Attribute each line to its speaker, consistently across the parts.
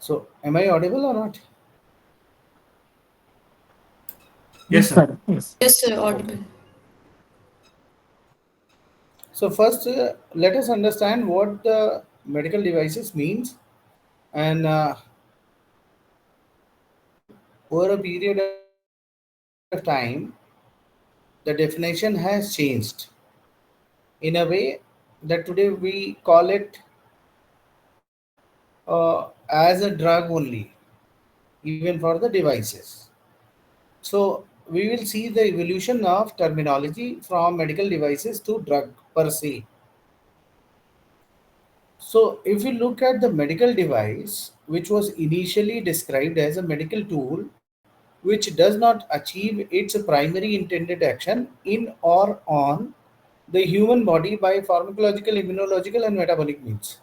Speaker 1: So, am I audible or not?
Speaker 2: Yes,
Speaker 3: Yes,
Speaker 2: sir.
Speaker 3: sir. Yes.
Speaker 4: Yes, sir,
Speaker 1: Okay.
Speaker 4: audible.
Speaker 1: So, first, let us understand what the medical devices means, and over a period of time, the definition has changed in a way that today we call it as a drug only, even for the devices. So we will see the evolution of terminology from medical devices to drug per se. So if you look at the medical device, which was initially described as a medical tool which does not achieve its primary intended action in or on the human body by pharmacological, immunological and metabolic means.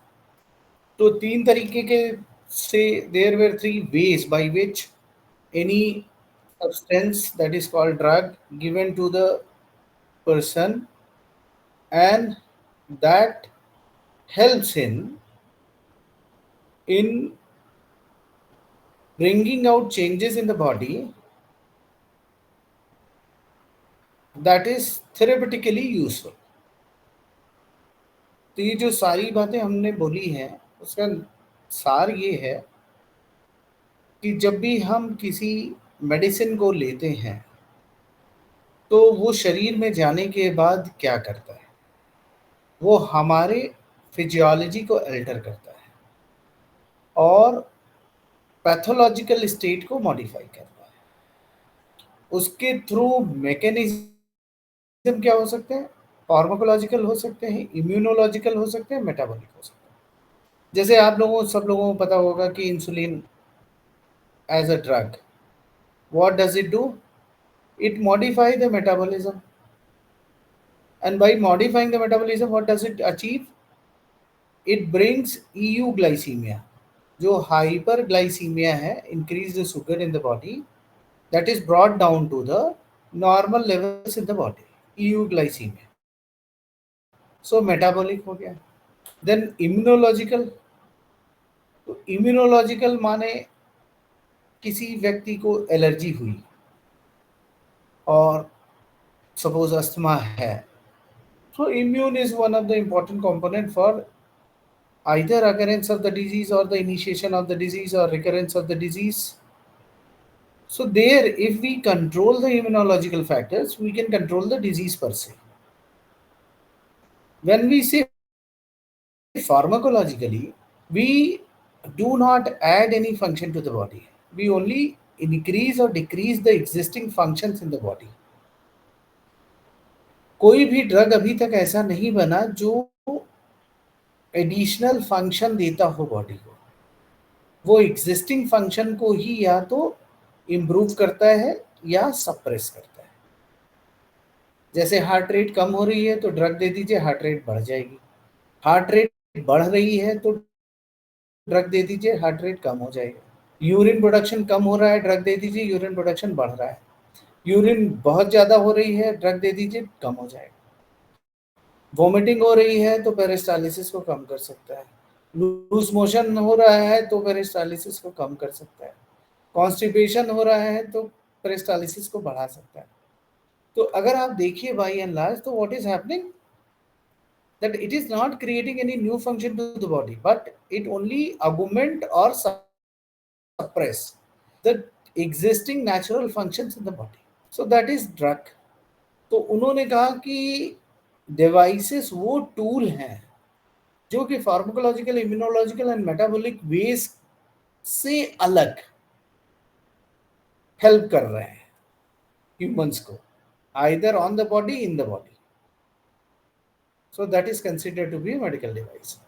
Speaker 1: तो तीन तरीके के से there were three ways by which any substance that is called drug given to the person, and that helps in bringing out changes in the body that is therapeutically useful. तो ये जो सारी बातें हमने बोली हैं उसका सार ये है कि जब भी हम किसी मेडिसिन को लेते हैं तो वो शरीर में जाने के बाद क्या करता है, वो हमारे फिजियोलॉजी को अल्टर करता है और पैथोलॉजिकल स्टेट को मॉडिफाई करता है। उसके थ्रू मैकेनिज्म क्या हो सकते हैं, फार्माकोलॉजिकल हो सकते हैं, इम्यूनोलॉजिकल हो सकते हैं, मेटाबॉलिक हो सकते हैं। जैसे आप लोगों सब लोगों को पता होगा कि insulin as a drug, what does it do? It modify the metabolism, and by modifying the metabolism what does it achieve? It brings euglycemia, जो hyperglycemia है, increased sugar in the body, that is brought down to the normal levels in the body, euglycemia. So metabolic हो गया. Then immunological, तो immunological माने किसी व्यक्ति को allergy हुई और सपोज अस्थमा है, so immune is one of the important component for either occurrence of the disease or the initiation of the disease or recurrence of the disease. So there, if we control the immunological factors, we can control the disease per se. When we say pharmacologically, we do not add any function to the body. We only increase or decrease the existing functions in the body. कोई भी drug अभी तक ऐसा नहीं बना जो additional function देता हो बॉडी को, वो एग्जिस्टिंग फंक्शन को ही या तो इम्प्रूव करता है या सप्रेस करता है। जैसे हार्ट रेट कम हो रही है तो ड्रग दे दीजिए, हार्ट रेट बढ़ जाएगी। हार्ट रेट बढ़ रही है तो ड्रग दे दीजिए, हार्ट रेट कम हो जाएगा। यूरिन प्रोडक्शन कम हो रहा है, ड्रग दे दीजिए, यूरिन प्रोडक्शन बढ़ रहा है। यूरिन बहुत ज़्यादा हो रही है, ड्रग दे दीजिए, कम हो जाएगा। वॉमिटिंग हो रही है तो पेरिस्टालिसिस को कम कर सकता है। लूज मोशन हो रहा है तो पेरिस्टालिसिस को कम कर सकता है। कॉन्स्टिपेशन हो रहा है तो पेरिस्टालिसिस को बढ़ा सकता है। तो अगर आप देखिए बाई एंड लार्ज, तो what is happening, that it is not creating any new function to the body, but it only augment or suppress the existing natural functions in the body. So that is drug. तो उन्होंने कहा कि devices वो tool हैं जो कि pharmacological, immunological and metabolic ways से अलग हेल्प कर रहे हैं ह्यूमंस को, either on the body, in the body. So that is considered to be a medical device.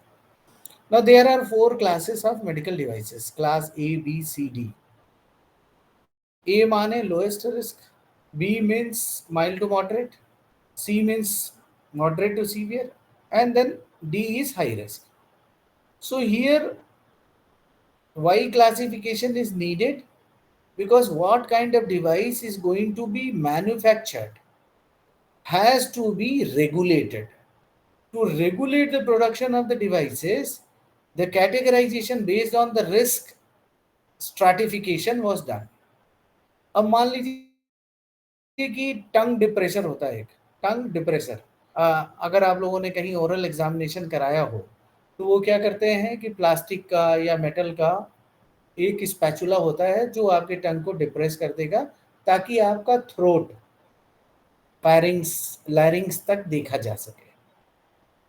Speaker 1: Now there are four classes of medical devices, class A, B, C, D. A माने lowest risk, B means mild to moderate, C means moderate to severe, and then D is high risk. So here why classification is needed? Because what kind of device is going to be manufactured has to be regulated. To regulate the production of the devices, the categorization based on the risk stratification was done. अब मान लीजिए कि टंग डिप्रेशर होता है, एक टंग डिप्रेशर। अगर आप लोगों ने कहीं ओरल एग्जामिनेशन कराया हो तो वो क्या करते हैं कि प्लास्टिक का या मेटल का एक स्पैचुला होता है जो आपके टंग को डिप्रेस कर देगा ताकि आपका थ्रोट पैरिंग्स लैरिंग्स तक देखा जा सके।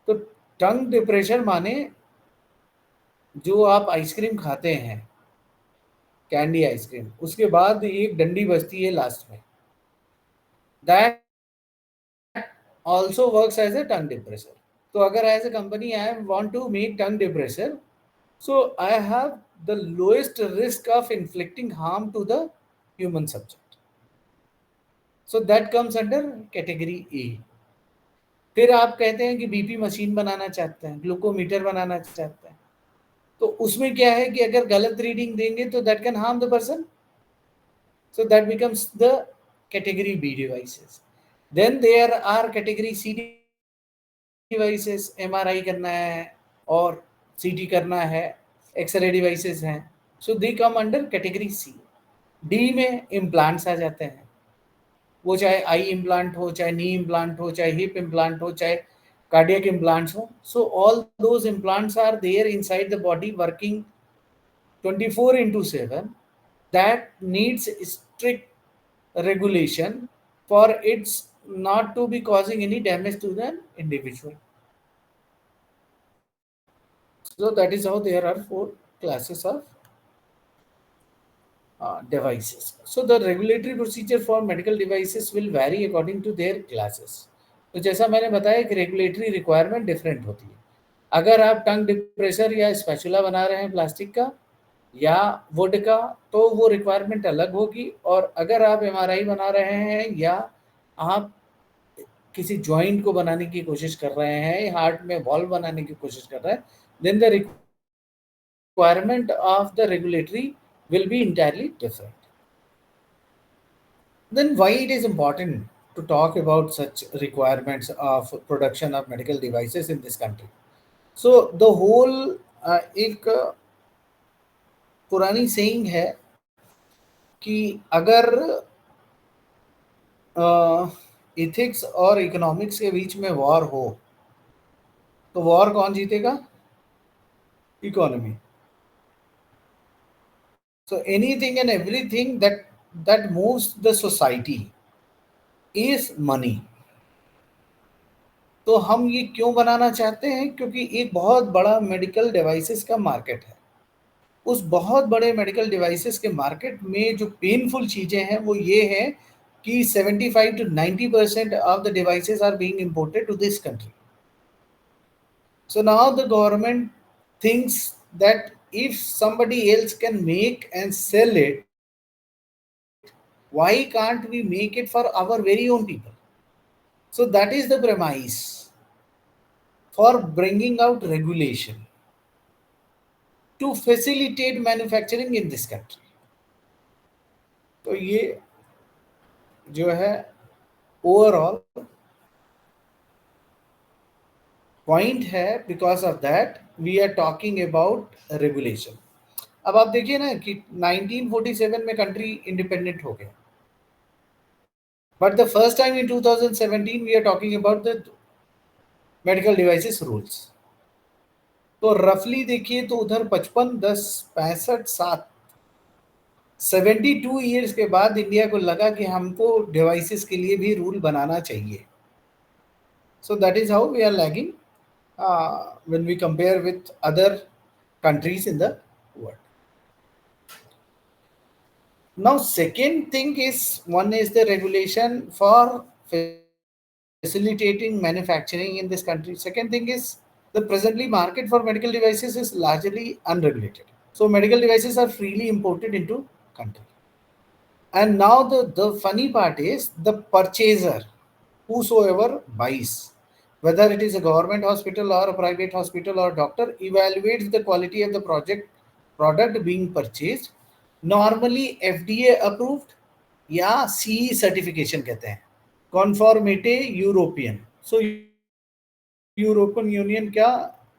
Speaker 1: तो टंग डिप्रेशर माने जो आप आइसक्रीम खाते हैं, कैंडी आइसक्रीम, उसके बाद एक डंडी बजती है लास्ट में, that also works as a tongue depressor. तो अगर as a company I want to make tongue depressor, so I have the lowest risk of inflicting harm to the human subject, so that comes under category A। फिर आप कहते हैं कि BP machine बनाना चाहते हैं, glucometer बनाना चाहते हैं, तो उसमें क्या है कि अगर गलत रीडिंग देंगे तो that can harm the person, so that becomes the category B devices। then there are category C devices, MRI करना है और CT करना है, एक्सरे डिवाइसेस हैं, so they come under category C. D में इम्प्लांट्स आ जाते हैं, वो चाहे आई इम्प्लांट हो, चाहे नी इम्प्लांट हो, चाहे हिप इम्प्लांट हो, चाहे कार्डियक इम्प्लांट्स हो, so all those implants are there inside the body working 24/7 that needs strict regulation for its not to be causing any damage to the individual. So that is how there are 4 classes of devices. So the regulatory procedure for medical devices will vary according to their classes. तो जैसा मैंने बताया कि regulatory requirement different होती है। अगर आप टंग depressor या स्पैचुला बना रहे हैं प्लास्टिक का या वुड का तो वो रिक्वायरमेंट अलग होगी, और अगर आप एमआरआई बना रहे हैं या आप किसी जॉइंट को बनाने की कोशिश कर रहे हैं, हार्ट में वॉल्व बनाने की कोशिश कर रहे हैं, then the requirement of the regulatory will be entirely different. Then why it is important to talk about such requirements of production of medical devices in this country? So the whole एक पुरानी saying है कि अगर ethics और economics के बीच में war हो तो वॉर कौन जीतेगा? Economy. So anything and everything that moves the society is money। तो हम ये क्यों बनाना चाहते हैं? क्योंकि एक बहुत बड़ा मेडिकल डिवाइसेस का मार्केट है। उस बहुत बड़े मेडिकल डिवाइसेस के मार्केट में जो पेनफुल चीजें हैं वो ये है कि 75 to 90% of the devices are being imported to this country। So now the government thinks that if somebody else can make and sell it, why can't we make it for our very own people? So that is the premise for bringing out regulation to facilitate manufacturing in this country। तो ये जो है overall point है। Because of that we are talking about regulation. अब आप देखिए ना कि 1947 में कंट्री इंडिपेंडेंट हो गया, but the first time in 2017 we are talking about the medical devices rules. तो रफली देखिए तो उधर 55, 10, 65, 7, 72 ईयर्स के बाद इंडिया को लगा कि हमको डिवाइसेस के लिए भी रूल बनाना चाहिए। So that is how we are lagging when we compare with other countries in the world. Now second thing is, one is the regulation for facilitating manufacturing in this country. Second thing is the presently market for medical devices is largely unregulated. So medical devices are freely imported into country. And now the funny part is the purchaser, whosoever buys, whether it is a government hospital or a private hospital or doctor, evaluates the quality of the product being purchased, normally FDA approved या CE certification कहते हैं, conformité European. सो European union का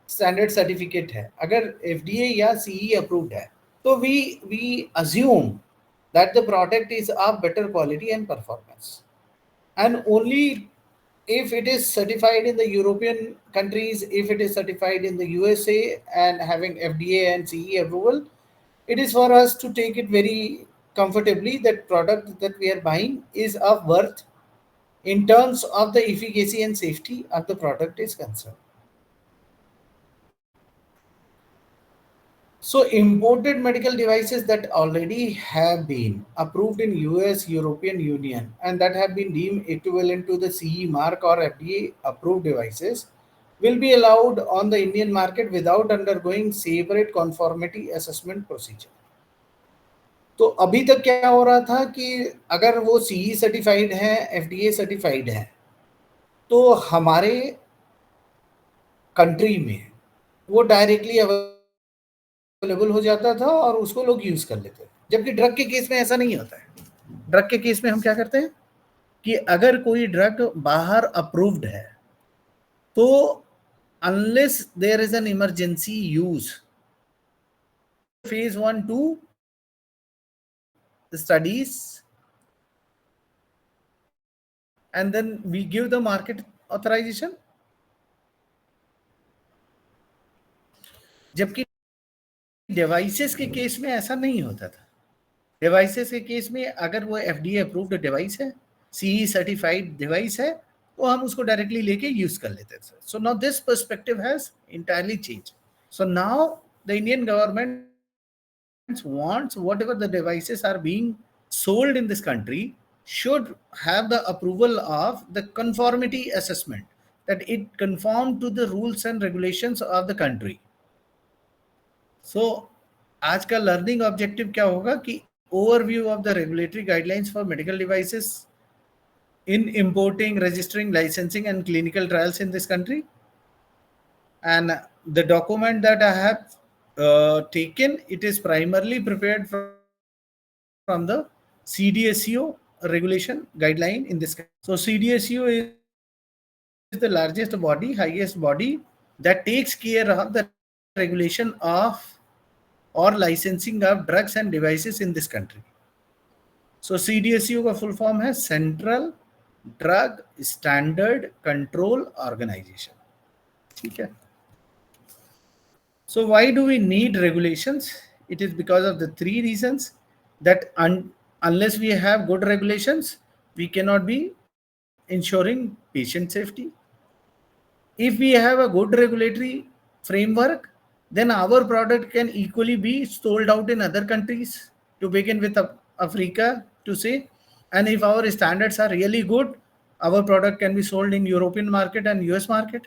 Speaker 1: standard certificate है। अगर FDA या CE approved है So we assume that the product is of better quality and performance, and only if it is certified in the European countries, if it is certified in the USA and having FDA and CE approval, it is for us to take it very comfortably that product that we are buying is of worth in terms of the efficacy and safety of the product is concerned. So imported medical devices that already have been approved in US, European Union, and that have been deemed equivalent to the CE mark or FDA approved devices will be allowed on the Indian market without undergoing separate conformity assessment procedure. तो अभी तक क्या हो रहा था कि अगर वो सीई सर्टिफाइड है, एफडीए सर्टिफाइड है, तो हमारे कंट्री में वो डायरेक्टली अवेलेबल हो जाता था और उसको लोग यूज कर लेते थे, जबकि ड्रग के केस में ऐसा नहीं होता है। ड्रग के केस में हम क्या करते हैं कि अगर कोई ड्रग बाहर अप्रूव्ड है तो unless there is an emergency use phase 1-2 studies and then we give the market authorization, जबकि डिवाइसेस के केस में ऐसा नहीं होता था। डिवाइसेस के केस में अगर वो एफडीए अप्रूव्ड डिवाइस है, सीई सर्टिफाइड डिवाइस है, तो हम उसको डायरेक्टली लेके यूज कर लेते थे। So now this perspective has entirely change. So now the Indian government wants whatever the devices are being sold in this country should have the approval of the conformity assessment, that it conform to the rules and regulations of the country. So आज का learning objective क्या होगा कि overview of the regulatory guidelines for medical devices in importing, registering, licensing and clinical trials in this country. And the document that I have taken, it is primarily prepared from the CDSCO regulation guideline in this. So CDSCO is the largest body, highest body that takes care of the regulation of or licensing of drugs and devices in this country. So CDSCO का full form है Central Drug Standard Control Organization. ठीक है. So why do we need regulations? It is because of the three reasons that unless we have good regulations, we cannot be ensuring patient safety. If we have a good regulatory framework, then our product can equally be sold out in other countries, to begin with Africa, to say. And if our standards are really good, our product can be sold in European market and US market.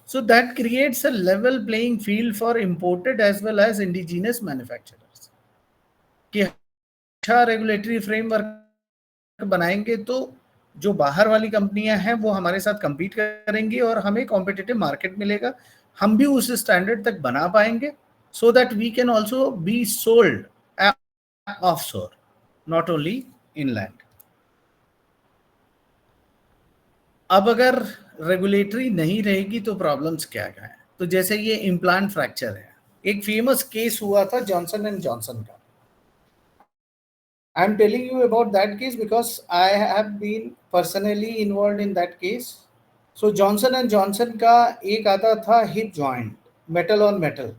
Speaker 1: So that creates a level playing field for imported as well as indigenous manufacturers. कि अच्छा regulatory framework बनाएंगे तो जो बाहर वाली कंपनियां हैं वो हमारे साथ compete करेंगी और हमें कॉम्पिटिटिव मार्केट मिलेगा, हम भी उस स्टैंडर्ड तक बना पाएंगे, so that we can also be sold offshore, not only inland. अब अगर रेगुलेटरी नहीं रहेगी तो प्रॉब्लम्स क्या क्या है? तो जैसे ये इम्प्लांट फ्रैक्चर है, एक फेमस केस हुआ था जॉनसन एंड जॉनसन का. I am telling you about that case because I have been personally involved in that case. So Johnson and Johnson का एक आता था hip joint, metal on metal.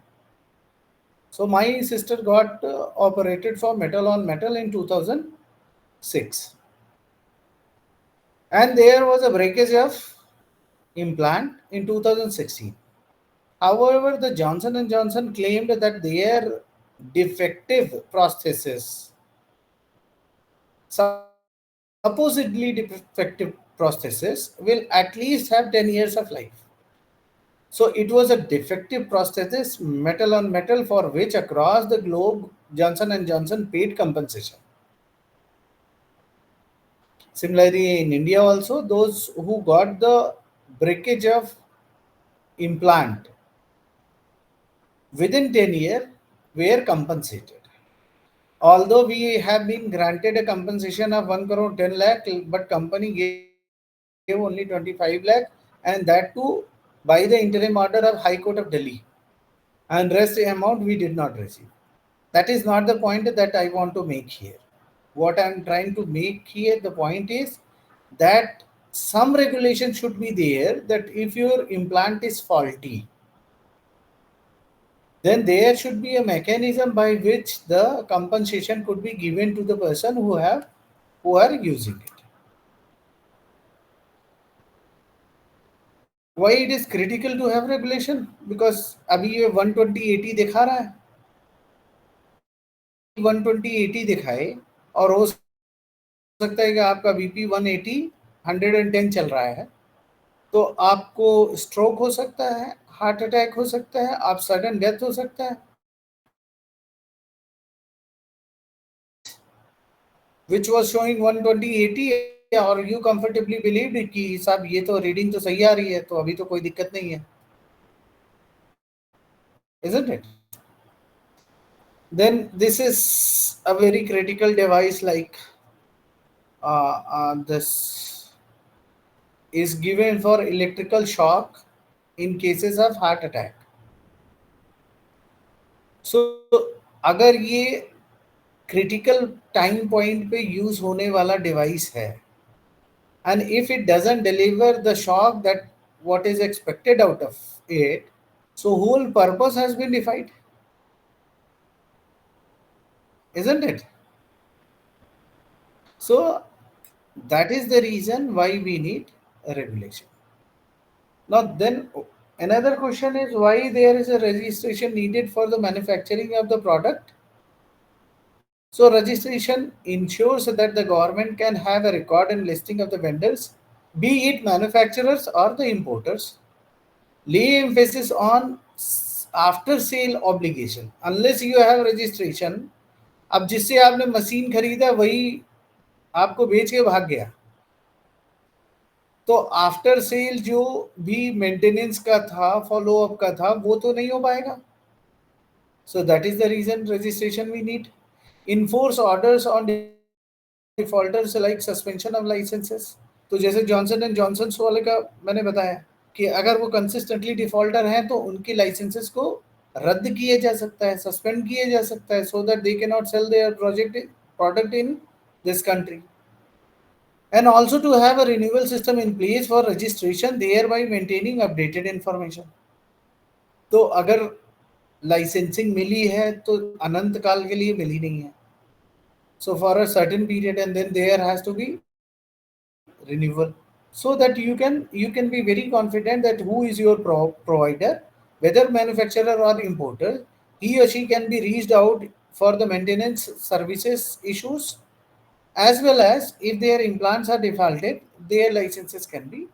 Speaker 1: So my sister got operated for metal on metal in 2006. And there was a breakage of implant in 2016. However, the Johnson & Johnson claimed that their defective prosthesis, supposedly defective prosthesis, will at least have 10 years of life. So it was a defective prosthesis, metal on metal, for which across the globe Johnson & Johnson paid compensation. Similarly, in India also, those who got the breakage of implant within 10 years were compensated. Although we have been granted a compensation of 1 crore 10 lakh, but company gave only 25 lakh, and that too by the interim order of High Court of Delhi. And rest amount we did not receive. That is not the point that I want to make here. What I'm trying to make here, the point is that some regulation should be there, that if your implant is faulty, then there should be a mechanism by which the compensation could be given to the person who are using it. Why it is critical to have regulation? Because अभी ये 120/80 दिखा रहा है, 120/80 दिखाए और हो सकता है कि आपका बीपी 180 110 चल रहा है, तो आपको स्ट्रोक हो सकता है, हार्ट अटैक हो सकता है, आप सडन डेथ हो सकता है, which was showing 120/80 और you comfortably believed कि साहब ये तो रीडिंग तो सही आ रही है, तो अभी तो कोई दिक्कत नहीं है, isn't it? Then this is a very critical device, like this is given for electrical shock in cases of heart attack. So अगर ये क्रिटिकल टाइम पॉइंट पे यूज होने वाला डिवाइस है, and if it doesn't deliver the shock that what is expected out of it, so whole purpose has been defied, isn't it? So that is the reason why we need a regulation. Now then another question is, why there is a registration needed for the manufacturing of the product? So registration ensures that the government can have a record and listing of the vendors, be it manufacturers or the importers. Lay emphasis on after sale obligation. Unless you have registration, अब जिससे आपने machine खरीदा वही आपको बेच के भाग गया, तो आफ्टर सेल जो भी मेंटेनेंस का था, फॉलो अप का था, वो तो नहीं हो पाएगा. So that is the reason registration we need. Enforce orders on defaulters like suspension of licences. तो जैसे जॉनसन एंड जॉनसन वाले का मैंने बताया कि अगर वो कंसिस्टेंटली डिफॉल्टर हैं तो उनकी लाइसेंसेस को रद्द किया जा सकता है, सस्पेंड किया जा सकता है, so that they can not sell their product in this country. And also to have a renewal system in place for registration, thereby maintaining updated information. तो अगर लाइसेंसिंग मिली है तो अनंत काल के लिए मिली नहीं है. So for a certain period, and then there has to be renewal, so that you can be very confident that who is your provider, whether manufacturer or importer, he or she can be reached out for the maintenance services issues, as well as if their implants are defaulted, their licenses can be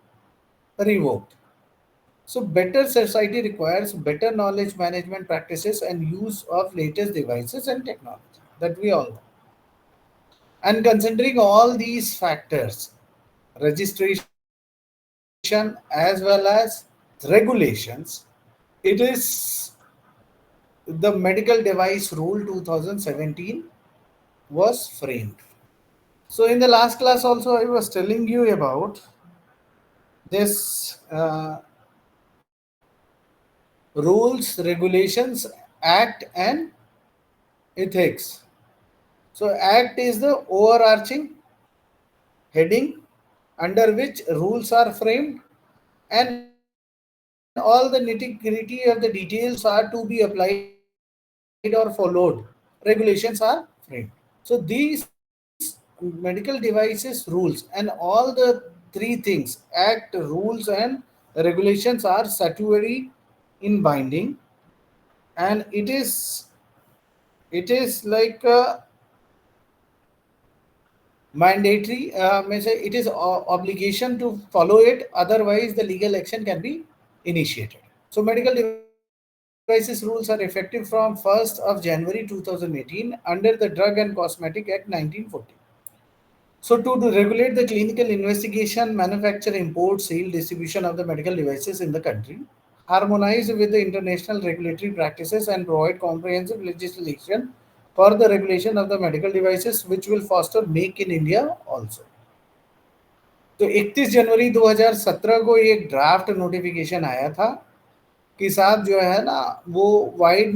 Speaker 1: revoked. So better society requires better knowledge management practices and use of latest devices and technology, that we all know. And considering all these factors, registration as well as regulations, it is the medical device rule 2017 was framed. So in the last class also I was telling you about this rules, regulations, act and ethics. So act is the overarching heading under which rules are framed, and all the nitty-gritty of the details are to be applied or followed. Regulations are framed. So these medical devices rules and all the three things, act, rules and regulations, are statutory in binding, and it is like mandatory, may say it is obligation to follow it, otherwise the legal action can be initiated. So medical devices rules are effective from 1st of January 2018 under the Drug and Cosmetic Act 1940. So to regulate the clinical investigation, manufacture, import, sale, distribution of the medical devices in the country, harmonize with the international regulatory practices and provide comprehensive legislation for the regulation of the medical devices, which will foster Make in India also. तो 31 जनवरी 2017 को एक draft notification आया था कि साहब जो है ना वो wide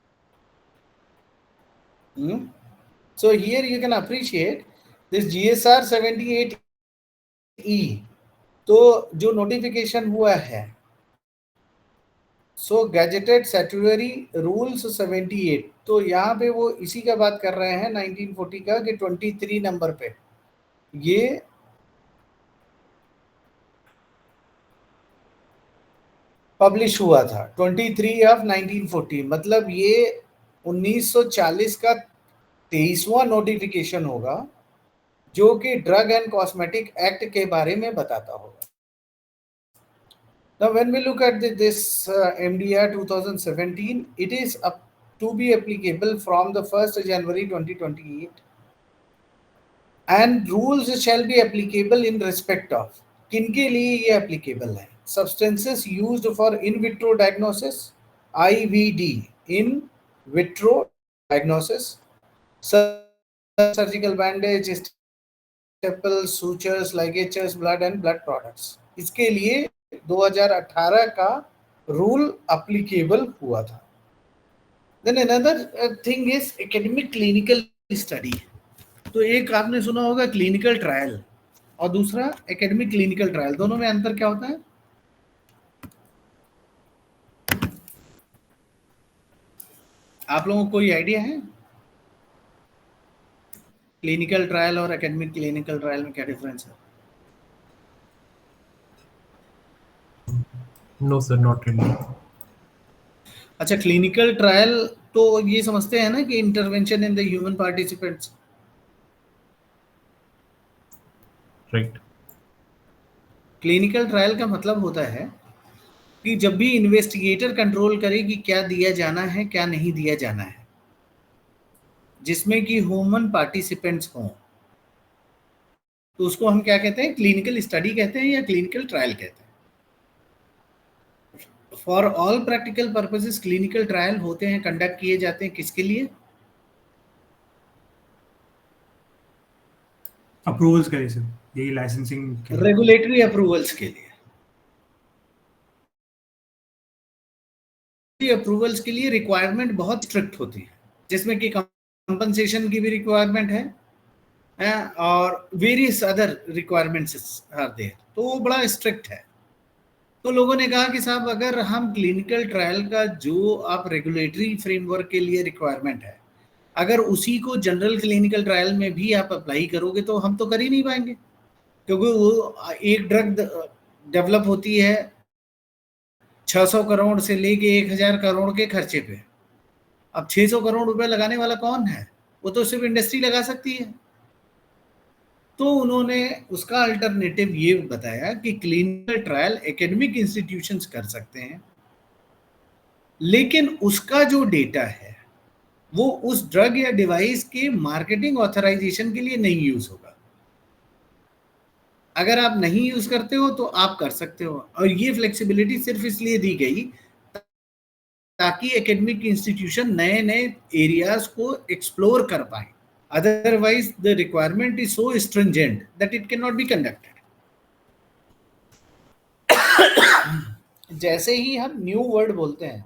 Speaker 1: So here you can appreciate this GSR 78E, तो जो नोटिफिकेशन हुआ है, सो गैजेटेड स्टैट्यूटरी रूल्स 78, तो यहाँ पे वो इसी का बात कर रहे हैं 1940 का कि 23 नंबर पे ये पब्लिश हुआ था 23 ऑफ 1940, मतलब ये 1940 का 23वां नोटिफिकेशन होगा जो कि ड्रग एंड कॉस्मेटिक एक्ट के बारे में बताता होगा. Now when we look at this MDR 2017, it is up to be applicable from the 1st January 2028, and rules shall be applicable in respect of, किनके लिए ये applicable है? Substances used for in vitro diagnosis, IVD, in vitro diagnosis, surgical bandage, staples, sutures, ligatures, blood and blood products. इसके लिए 2018 का rule applicable हुआ था. Then another thing is academic clinical study. तो एक आपने सुना होगा क्लिनिकल ट्रायल और दूसरा एकेडमिक क्लिनिकल ट्रायल, दोनों में अंतर क्या होता है? आप लोगों को कोई आइडिया है क्लिनिकल ट्रायल और एकेडमिक क्लिनिकल ट्रायल में क्या डिफरेंस है?
Speaker 4: No sir, not really.
Speaker 1: अच्छा, क्लिनिकल ट्रायल तो ये समझते हैं ना कि intervention in the human participants,
Speaker 4: Right.
Speaker 1: Clinical trial का मतलब होता है कि जब भी इन्वेस्टिगेटर कंट्रोल करे कि क्या दिया जाना है क्या नहीं दिया जाना है, जिसमें कि ह्यूमन पार्टिसिपेंट्स हों, तो उसको हम क्या कहते हैं? क्लिनिकल स्टडी कहते हैं या क्लिनिकल ट्रायल कहते हैं. For all practical purposes clinical trial होते हैं, कंडक्ट किए जाते हैं किसके लिए?
Speaker 5: अप्रूवल्स के लिए सर, यही लाइसेंसिंग,
Speaker 1: रेगुलेटरी अप्रूवल्स के लिए. अप्रूवल्स के लिए रिक्वायरमेंट बहुत स्ट्रिक्ट होती है, जिसमें कि कंपनसेशन की भी रिक्वायरमेंट है और various other requirements are there, तो वो बड़ा स्ट्रिक्ट है. तो लोगों ने कहा कि साहब अगर हम क्लिनिकल ट्रायल का जो आप रेगुलेटरी फ्रेमवर्क के लिए रिक्वायरमेंट है, अगर उसी को जनरल क्लिनिकल ट्रायल में भी आप अप्लाई करोगे तो हम तो कर ही नहीं पाएंगे, क्योंकि वो एक ड्रग डेवलप होती है 600 करोड़ से लेके 1000 करोड़ के खर्चे पे. अब 600 करोड़ रुपए लगाने वाला कौन है? वो तो सिर्फ इंडस्ट्री लगा सकती है. तो उन्होंने उसका अल्टरनेटिव ये बताया कि क्लिनिकल ट्रायल एकेडमिक इंस्टीट्यूशंस कर सकते हैं, लेकिन उसका जो डेटा है वो उस ड्रग या डिवाइस के मार्केटिंग ऑथराइजेशन के लिए नहीं यूज होगा. अगर आप नहीं यूज करते हो तो आप कर सकते हो, और ये फ्लेक्सिबिलिटी सिर्फ इसलिए दी गई ताकि एकेडमिक इंस्टीट्यूशन नए नए एरियाज को एक्सप्लोर कर पाए. Otherwise, the requirement is so stringent that it cannot be conducted. जैसे ही हम न्यू वर्ड बोलते हैं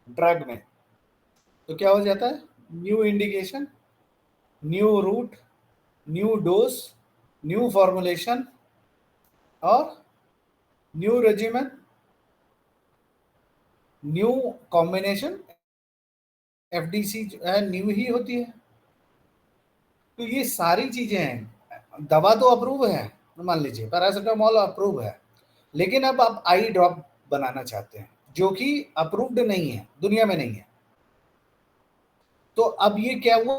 Speaker 1: ड्रग में, तो क्या हो जाता है? New indication, new route, new dose, new formulation और new regimen, new combination. FDC जो है न्यू ही होती है. तो ये सारी चीजें हैं. दवा तो अप्रूव है, मान लीजिए पैरासिटामोल अप्रूव है, लेकिन अब आप आई ड्रॉप बनाना चाहते हैं जो कि अप्रूव्ड नहीं है, दुनिया में नहीं है. तो अब ये क्या हुआ?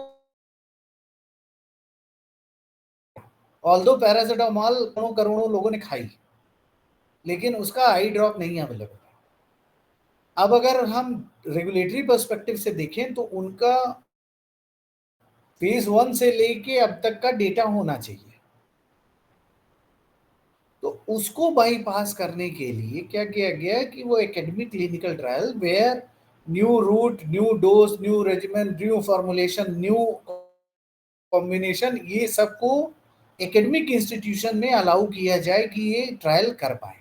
Speaker 1: ऑल्दो पैरासिटामोल करोड़ों लोगों ने खाई, लेकिन उसका आई ड्रॉप नहीं अवेलेबल है. अब अगर हम रेगुलेटरी पर्सपेक्टिव से देखें तो उनका फेज 1 से लेके अब तक का डेटा होना चाहिए. तो उसको बाईपास करने के लिए क्या किया गया कि वो academic clinical trial where new route, new dose, new regimen, new formulation, new combination, ये सबको एकेडमिक इंस्टीट्यूशन में अलाउ किया जाए कि ये ट्रायल कर पाए.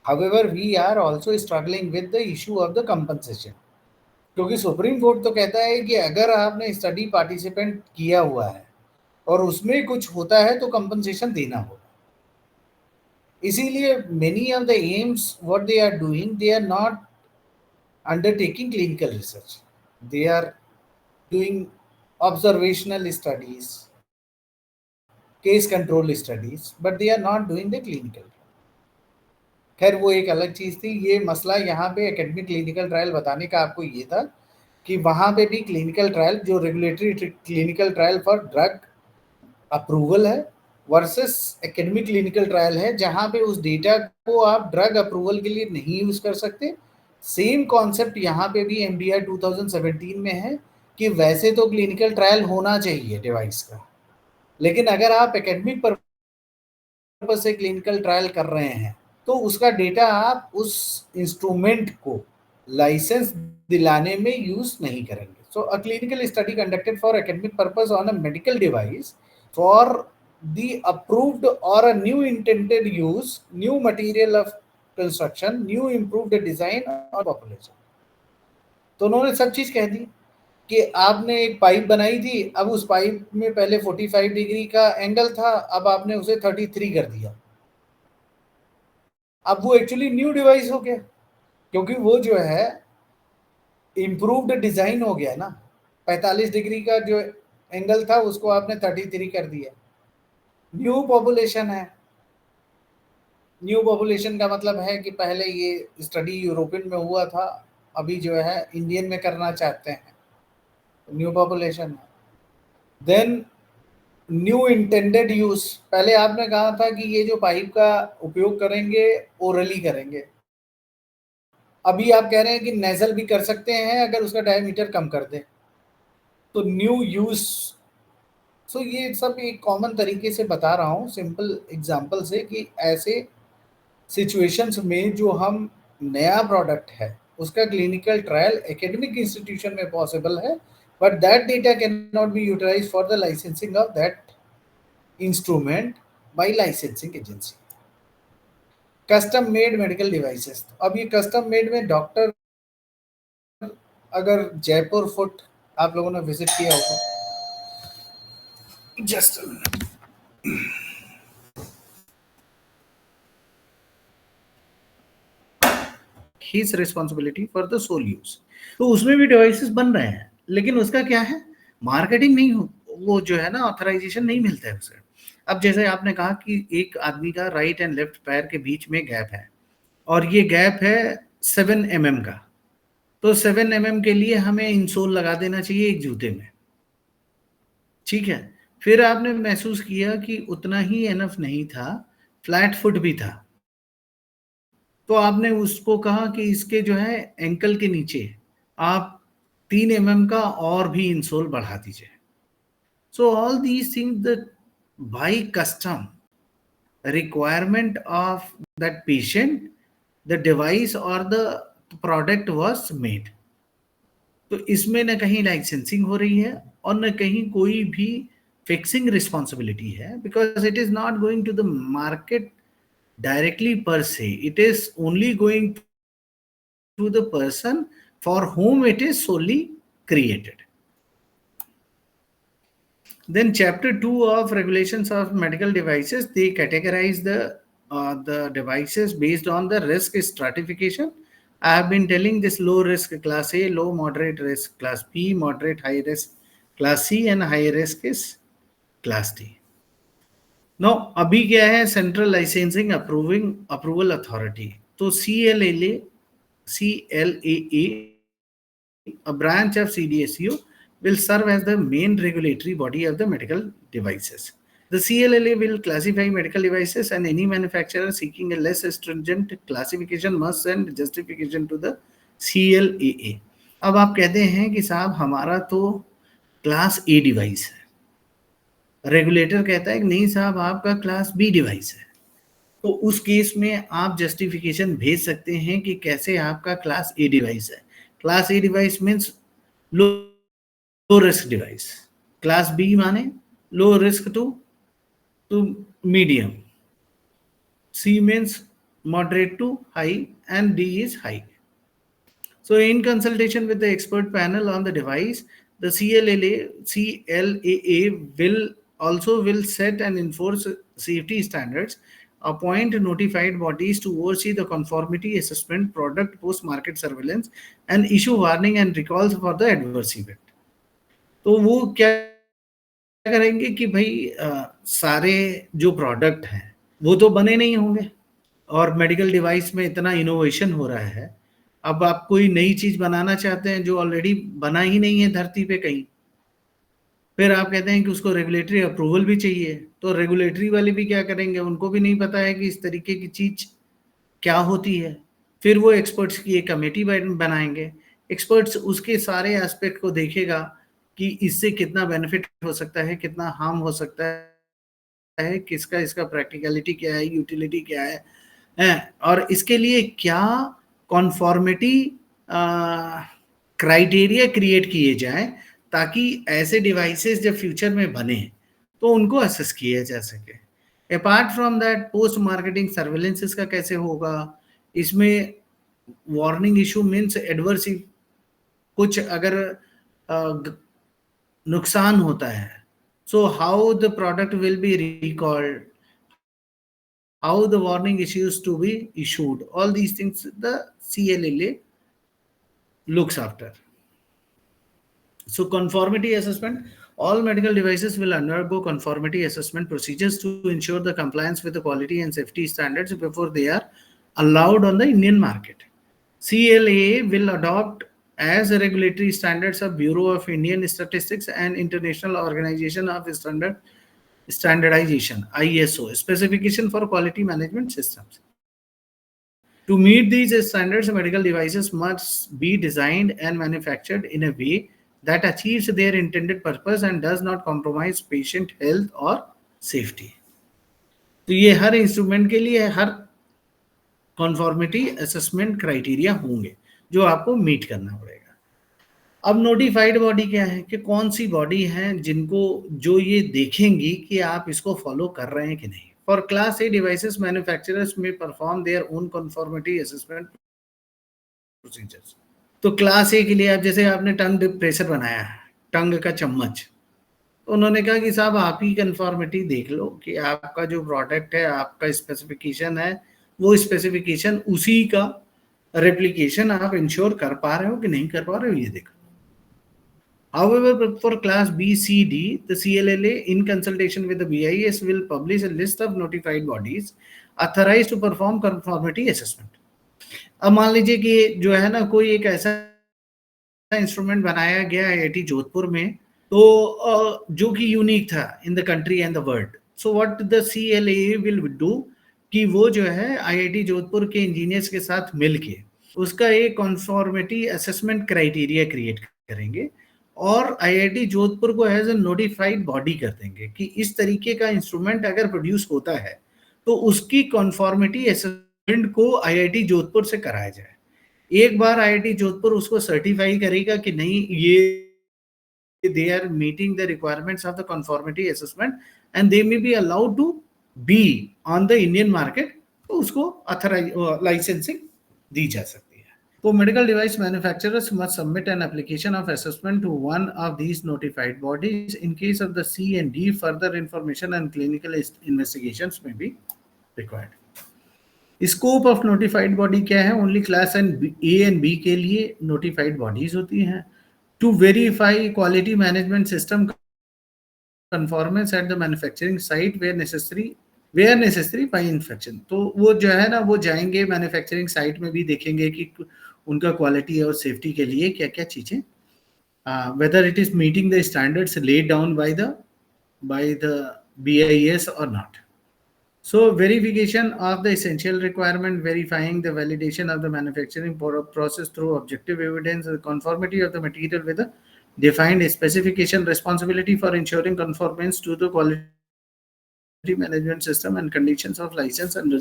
Speaker 1: However, we are also struggling with the issue of the compensation. क्योंकि सुप्रीम कोर्ट तो कहता है कि अगर आपने स्टडी पार्टिसिपेंट किया हुआ है और उसमें कुछ होता है तो कंपनसेशन देना होगा। इसीलिए many of the AIIMS what they are doing, they are not undertaking clinical research, they are doing observational studies, case control studies, but they are not doing the clinical. खैर वो एक अलग चीज थी। ये मसला यहाँ पे एकेडमिक क्लिनिकल ट्रायल बताने का आपको ये था कि वहां पे भी क्लिनिकल ट्रायल, जो regulatory clinical trial for drug approval है वर्सेस एकेडमिक क्लिनिकल ट्रायल है, जहां पे उस डेटा को आप ड्रग अप्रूवल के लिए नहीं यूज कर सकते। सेम कॉन्सेप्ट यहाँ पे भी एमडीआर 2017 में है कि वैसे तो क्लिनिकल ट्रायल होना चाहिए डिवाइस का, लेकिन अगर आप एकेडमिक पर्पज से क्लिनिकल ट्रायल कर रहे हैं तो उसका डेटा आप उस इंस्ट्रूमेंट को लाइसेंस दिलाने में यूज नहीं करेंगे। So a clinical study conducted for academic purpose on a medical device for the approved or a new intended use, new material of construction, new improved design और population। तो उन्होंने सब चीज कह दी कि आपने एक पाइप बनाई थी, अब उस पाइप में पहले 45 डिग्री का एंगल था, अब आपने उसे 33 कर दिया। अब वो एक्चुअली न्यू डिवाइस हो गया, क्योंकि वो जो है इम्प्रूव्ड डिजाइन हो गया ना। 45 डिग्री का जो एंगल था उसको आपने 33 कर दिया। न्यू पॉपुलेशन है। न्यू पॉपुलेशन का मतलब है कि पहले ये स्टडी यूरोपियन में हुआ था, अभी जो है इंडियन में करना चाहते हैं, न्यू पॉपुलेशन है। देन न्यू इंटेंडेड यूज, पहले आपने कहा था कि ये जो पाइप का उपयोग करेंगे ओरली करेंगे, अभी आप कह रहे हैं कि नेजल भी कर सकते हैं अगर उसका डायमीटर कम कर दे, तो न्यू यूज। सो ये सब एक कॉमन तरीके से बता रहा हूँ सिंपल एग्जांपल से कि ऐसे सिचुएशंस में जो हम नया प्रोडक्ट है उसका क्लिनिकल ट्रायल एकेडमिक इंस्टीट्यूशन में पॉसिबल है, but that data can not be utilised for the licensing of that instrument by licensing agency. Custom made medical devices, अब ये कस्टम मेड में डॉक्टर, अगर जयपुर फुट आप लोगों ने विजिट किया होगा, just his responsibility for the sole use, तो उसमें भी डिवाइसेस बन रहे हैं, लेकिन उसका क्या है, मार्केटिंग नहीं हो, वो जो है ना ऑथराइजेशन नहीं मिलता है उसे। अब जैसे आपने कहा कि एक आदमी का राइट एंड लेफ्ट पैर के बीच में गैप है और ये गैप है 7 mm का, तो 7 mm के लिए हमें इंसोल लगा देना चाहिए एक जूते में, ठीक है। फिर आपने महसूस किया कि उतना ही एनफ नहीं था, फ्लैट फुट भी था, तो आपने उसको कहा कि इसके जो है एंकल के नीचे आप 3 mm का और भी इंसोल बढ़ा दीजिए। So all these things that bye custom requirement of that patient the device और द प्रोडक्ट वाज मेड। तो इसमें न कहीं लाइसेंसिंग हो रही है और न कहीं कोई भी फिक्सिंग रिस्पॉन्सिबिलिटी है, because it is not going to the market directly per se, it is only going to the person for whom it is solely created. Then chapter 2 of regulations of medical devices, they categorize the devices based on the risk stratification. I have been telling this low risk class A, low moderate risk class B, moderate high risk class C, and high risk is class D. No अभी क्या है, central licensing approval authority, तो CLAA, a branch of CDSCO, will serve as the main regulatory body of the medical devices. The CLAA will classify medical devices, and any manufacturer seeking a less stringent classification must send justification to the CLAA. अब आप कहते हैं कि साहब हमारा तो class A device है, regulator कहता है कि नहीं साहब आपका क्लास बी डिवाइस है, तो उस केस में आप जस्टिफिकेशन भेज सकते हैं कि कैसे आपका क्लास ए डिवाइस है। Class A device means low risk device, class B माने low risk to medium, C means moderate to high, and D is high. So in consultation with the expert panel on the device, the CLAA will set and enforce safety standards, appoint notified bodies to oversee the conformity assessment, product post-market surveillance, and issue warning and recalls for the adverse event. तो वो क्या करेंगे कि भाई सारे जो product हैं वो तो बने नहीं होंगे, और मेडिकल डिवाइस में इतना इनोवेशन हो रहा है, अब आप कोई नई चीज बनाना चाहते हैं जो ऑलरेडी बना ही नहीं है धरती पे कहीं, फिर आप कहते हैं कि उसको रेगुलेटरी अप्रूवल भी चाहिए, तो रेगुलेटरी वाले भी क्या करेंगे, उनको भी नहीं पता है कि इस तरीके की चीज क्या होती है। फिर वो एक्सपर्ट्स की एक कमेटी बनाएंगे, एक्सपर्ट्स उसके सारे एस्पेक्ट को देखेगा कि इससे कितना बेनिफिट हो सकता है, कितना हार्म हो सकता है, किसका इसका प्रैक्टिकलिटी क्या है, यूटिलिटी क्या है, और इसके लिए क्या कॉन्फॉर्मिटी क्राइटेरिया क्रिएट किए जाए ताकि ऐसे डिवाइसेस जब फ्यूचर में बने तो उनको असेस किया जा सके। Apart from that post marketing surveillance इसका कैसे होगा, इसमें वार्निंग इशू मीन्स एडवर्स, कुछ अगर नुकसान होता है, so how the product will be recalled, how the warning issues to be issued, all these things the CLLA looks after. So conformity assessment, all medical devices will undergo conformity assessment procedures to ensure the compliance with the quality and safety standards before they are allowed on the Indian market. CLA will adopt as a regulatory standards of Bureau of Indian Statistics and International Organization of Standardization ISO specification for quality management systems. To meet these standards, medical devices must be designed and manufactured in a way that achieves their intended purpose and does not compromise patient health or safety. तो ये हर instrument के लिए हर कॉन्फॉर्मिटी assessment criteria होंगे जो आपको meet करना पड़ेगा। अब नोटिफाइड बॉडी क्या है, कि कौन सी बॉडी है जिनको जो ये देखेंगी कि आप इसको फॉलो कर रहे हैं कि नहीं। For class A devices manufacturers में perform their own conformity assessment procedures. तो क्लास ए के लिए आप जैसे आपने टंग प्रेशर बनाया है, टंग का चम्मच, तो उन्होंने कहा कि साहब आप ही कन्फॉर्मिटी देख लो कि आपका जो प्रोडक्ट है, आपका स्पेसिफिकेशन है, वो स्पेसिफिकेशन उसी का रेप्लिकेशन आप इंश्योर कर पा रहे हो कि नहीं कर पा रहे हो, ये देखो। However, for class B, C, D, the CLLA in consultation with the BIS will publish a list of notified bodies authorized to perform conformity assessment. अब मान लीजिए कि जो है ना कोई एक ऐसा इंस्ट्रूमेंट बनाया गया IIT जोधपुर में, तो जो कि यूनिक था in the country and the world. So what the CLAA will do कि वो जो है IIT जोधपुर के इंजीनियर्स के साथ मिलके उसका एक कॉन्फॉर्मिटी असेसमेंट क्राइटेरिया क्रिएट करेंगे और IIT जोधपुर को एज ए नोटिफाइड बॉडी कर देंगे कि इस तरीके का इंस्ट्रूमेंट अगर प्रोड्यूस होता है तो उसकी कॉन्फॉर्मिटी असेसमेंट को IIT जोधपुर से कराया जाए। एक बार IIT जोधपुर उसको सर्टिफाई करेगा कि नहीं, ये they are meeting the requirements of the conformity assessment and they may be allowed to be on the Indian market, तो उसको लाइसेंसिंग दी जा सकती है। तो medical device manufacturers must submit an application of assessment to one of these notified bodies. In case of the C and D, further information and clinical investigations may be required. Scope of notified body क्या है? Only class A and B के लिए notified bodies होती हैं to verify quality management system conformance at the manufacturing site where necessary by inspection. तो वो जो है ना वो जाएंगे मैन्युफैक्चरिंग साइट में भी देखेंगे कि उनका क्वालिटी और सेफ्टी के लिए क्या क्या चीजें, whether it is meeting the standards laid down by the BIS or not. So verification of the essential requirement, verifying the validation of the manufacturing process through objective evidence, the conformity of the material with the defined specification, responsibility for ensuring conformance to the quality management system and conditions of license and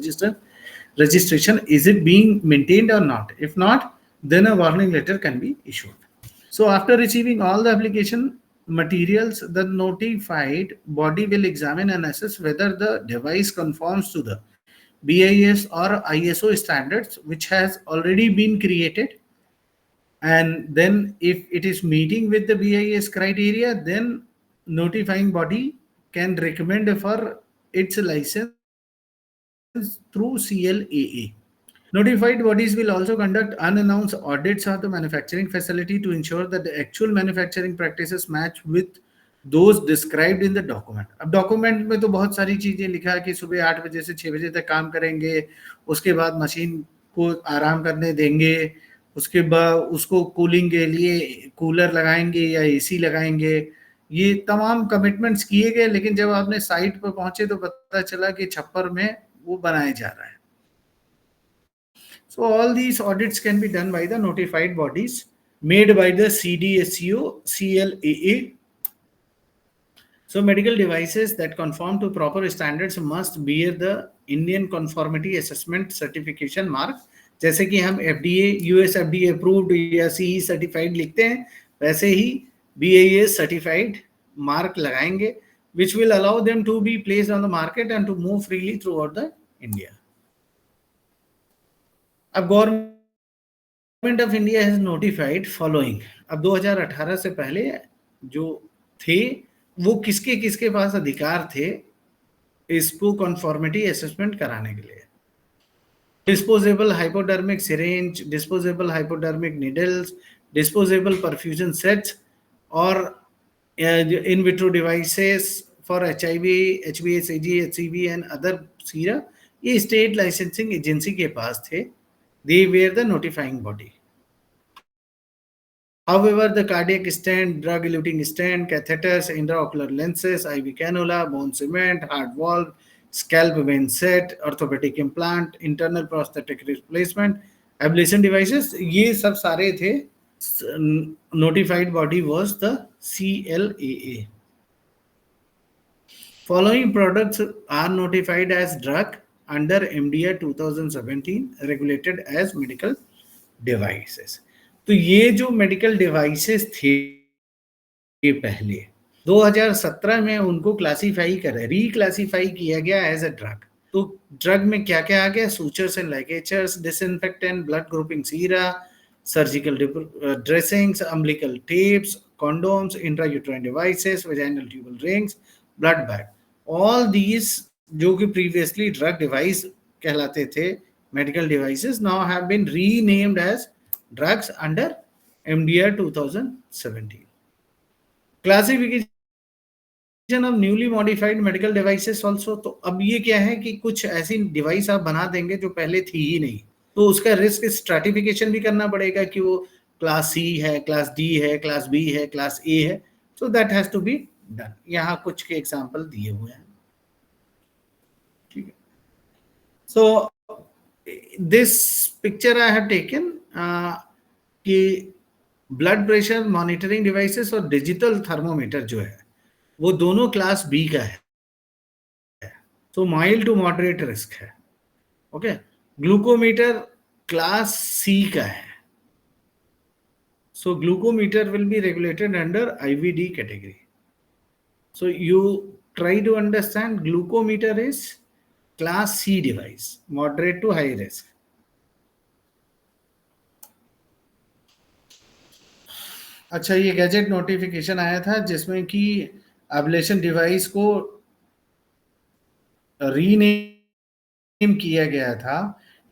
Speaker 1: registration. Is it being maintained or not? If not, then a warning letter can be issued. So after receiving all the application materials, the notified body will examine and assess whether the device conforms to the BIS or ISO standards which has already been created and then if it is meeting with the BIS criteria, then notifying body can recommend for its license through CLAA. Notified bodies will also conduct unannounced audits of the manufacturing facility to ensure that the actual manufacturing practices match with those described in the document. अब document में तो बहुत सारी चीजें लिखा है कि सुबह 8 बजे से 6 बजे तक काम करेंगे, उसके बाद मशीन को आराम करने देंगे, उसके बाद उसको कूलिंग के लिए कूलर लगाएंगे या एसी लगाएंगे, ये तमाम कमिटमेंट्स किए गए, लेकिन जब आपने साइट पर पहुंचे तो पता चला कि छप्पर में वो बनाया जा रहा है. So all these audits can be done by the notified bodies made by the CDSCO, CLAA. So medical devices that conform to proper standards must bear the Indian Conformity Assessment Certification mark. जैसे कि हम FDA, US FDA approved या CE certified लिखते हैं, वैसे ही BIS certified mark लगाएंगे, which will allow them to be placed on the market and to move freely throughout the India. अब government of India has notified following. अब 2018 से पहले जो थे वो किसके किसके पास अधिकार थे इसको कॉन्फॉर्मिटी असेसमेंट कराने के लिए? Disposable hypodermic syringe, disposable hypodermic needles, disposable perfusion sets और in vitro devices for HIV, HbA, HCV and other sera, ये स्टेट लाइसेंसिंग एजेंसी के पास थे. They were the notifying body. However, the cardiac stent, drug-eluting stent, catheters, intraocular lenses, IV cannula, bone cement, heart valve, scalp vein set, orthopedic implant, internal prosthetic replacement, ablation devices, ये सब सारे थे. Notified body was the CLAA. Following products are notified as drug under MDR 2017 regulated as medical devices. तो ये जो medical devices थे पहले 2017 में उनको क्लासिफाई रीक्लासिफाई किया गया एज अ ड्रग. तो ड्रग में क्या क्या आ गया? Sutures and ligatures, disinfectant, blood grouping sera, surgical dressings, umbilical tapes, condoms, intrauterine devices, vaginal tubal rings, blood bag. All these जो कि previously drug device कहलाते थे, medical devices, now have been renamed as drugs under MDR 2017. Classification of newly modified medical devices also. तो अब ये क्या है कि कुछ ऐसी डिवाइस आप बना देंगे जो पहले थी ही नहीं, तो उसका रिस्क स्ट्रैटिफिकेशन भी करना पड़ेगा कि वो क्लास सी है, क्लास डी है, क्लास बी है, क्लास ए है. So that has to be done. यहाँ कुछ के एग्जांपल दिए हुए हैं. ठीक है. So this picture I have taken कि ब्लड प्रेशर मॉनिटरिंग डिवाइसेस और डिजिटल थर्मोमीटर जो है वो दोनों क्लास बी का है. तो माइल्ड टू मॉडरेट रिस्क है. ओके. ग्लूकोमीटर क्लास सी का है. So glucometer will be regulated under IVD category. So you try to understand glucometer is class C device, moderate to high risk. अच्छा, ये gadget notification आया था जिसमें कि ablation device को रीनेम किया गया था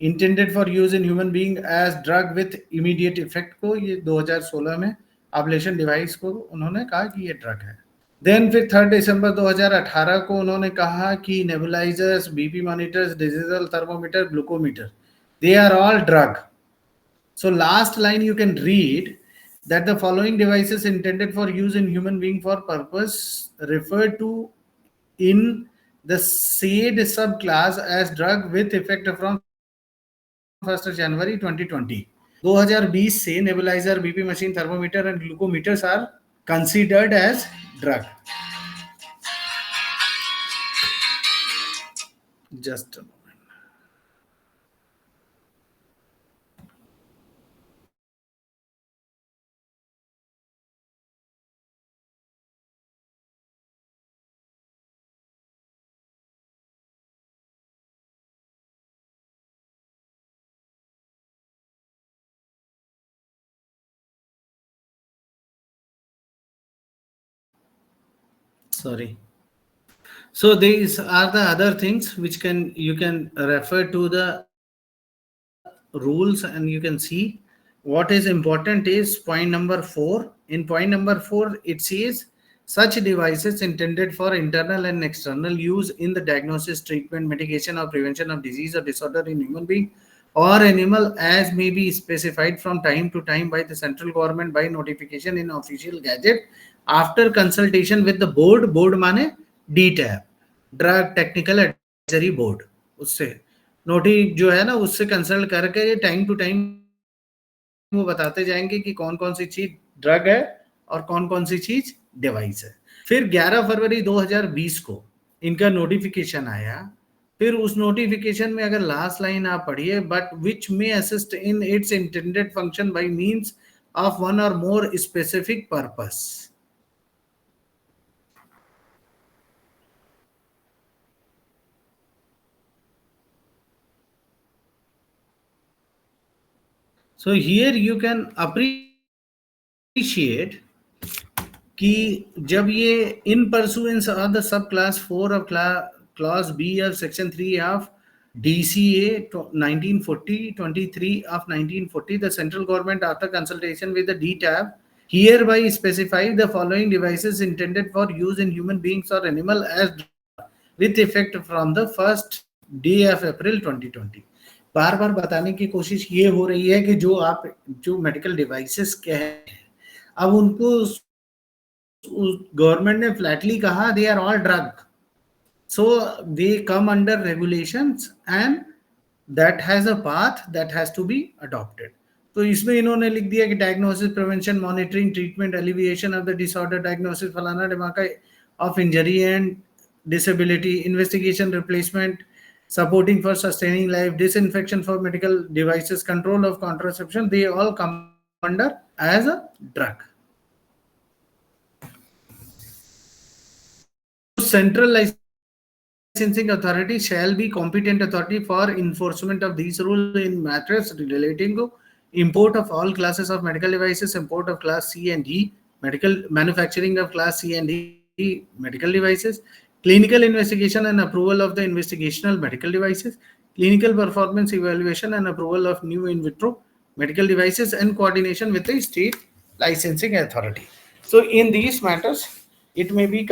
Speaker 1: intended for use in human being as drug with immediate effect को. ये 2016 में एब्लेशन डिवाइस को उन्होंने कहा कि ये ड्रग है. देन फिर 3 दिसंबर 2018 को उन्होंने कहा कि nebulisers, BP monitors, digital thermometer, glucometer, they are all drug. So last line you can read that the following devices intended for use in human being for purpose referred to in the said subclass as drug with effect from 1st January 2020. 2020 से nebuliser, BP machine, thermometer and glucometers are considered as drug. Just Sorry. So these are the other things which you can refer to the rules, and you can see what is important is point number 4. In point number 4, it says such devices intended for internal and external use in the diagnosis, treatment, mitigation, or prevention of disease or disorder in human being or animal as may be specified from time to time by the central government by notification in official gazette after consultation with the board माने DTAB, drug technical advisory board, उससे naughty जो है ना उससे consult करके time to time वो बताते जाएंगे कि कौन कौन सी चीज ड्रग है और कौन कौन सी चीज डिवाइस है। फिर 11 फरवरी 2020 को इनका नोटिफिकेशन आया। फिर उस नोटिफिकेशन में अगर लास्ट लाइन आप पढ़िए, but which may assist in its intended function by means of one or more specific purpose. So here you can appreciate कि जब ये in pursuance of the subclass 4 of clause B of section 3 of DCA 1940 23 of 1940, the central government after consultation with the DTAB hereby specify the following devices intended for use in human beings or animal as with effect from the first day of April 2020। बार बार बताने की कोशिश ये हो रही है कि जो medical devices के हैं अब उनको गवर्नमेंट ने फ्लैटली कहा they are all drug, so they come under regulations and that has a path that has to be adopted. तो इसमें इन्होंने लिख दिया कि diagnosis, prevention, monitoring, treatment, alleviation of the disorder, diagnosis फलाना ढिमाका of injury and disability, investigation, replacement, supporting for sustaining life, disinfection for medical devices, control of contraception, they all come under as a drug. Central licensing authority shall be competent authority for enforcement of these rules in matters relating to import of all classes of medical devices, import of class C and D, medical manufacturing of class C and D medical devices, clinical investigation and approval of the investigational medical devices, clinical performance evaluation and approval of new in vitro medical devices, and coordination with the state licensing authority. So in these matters, it may be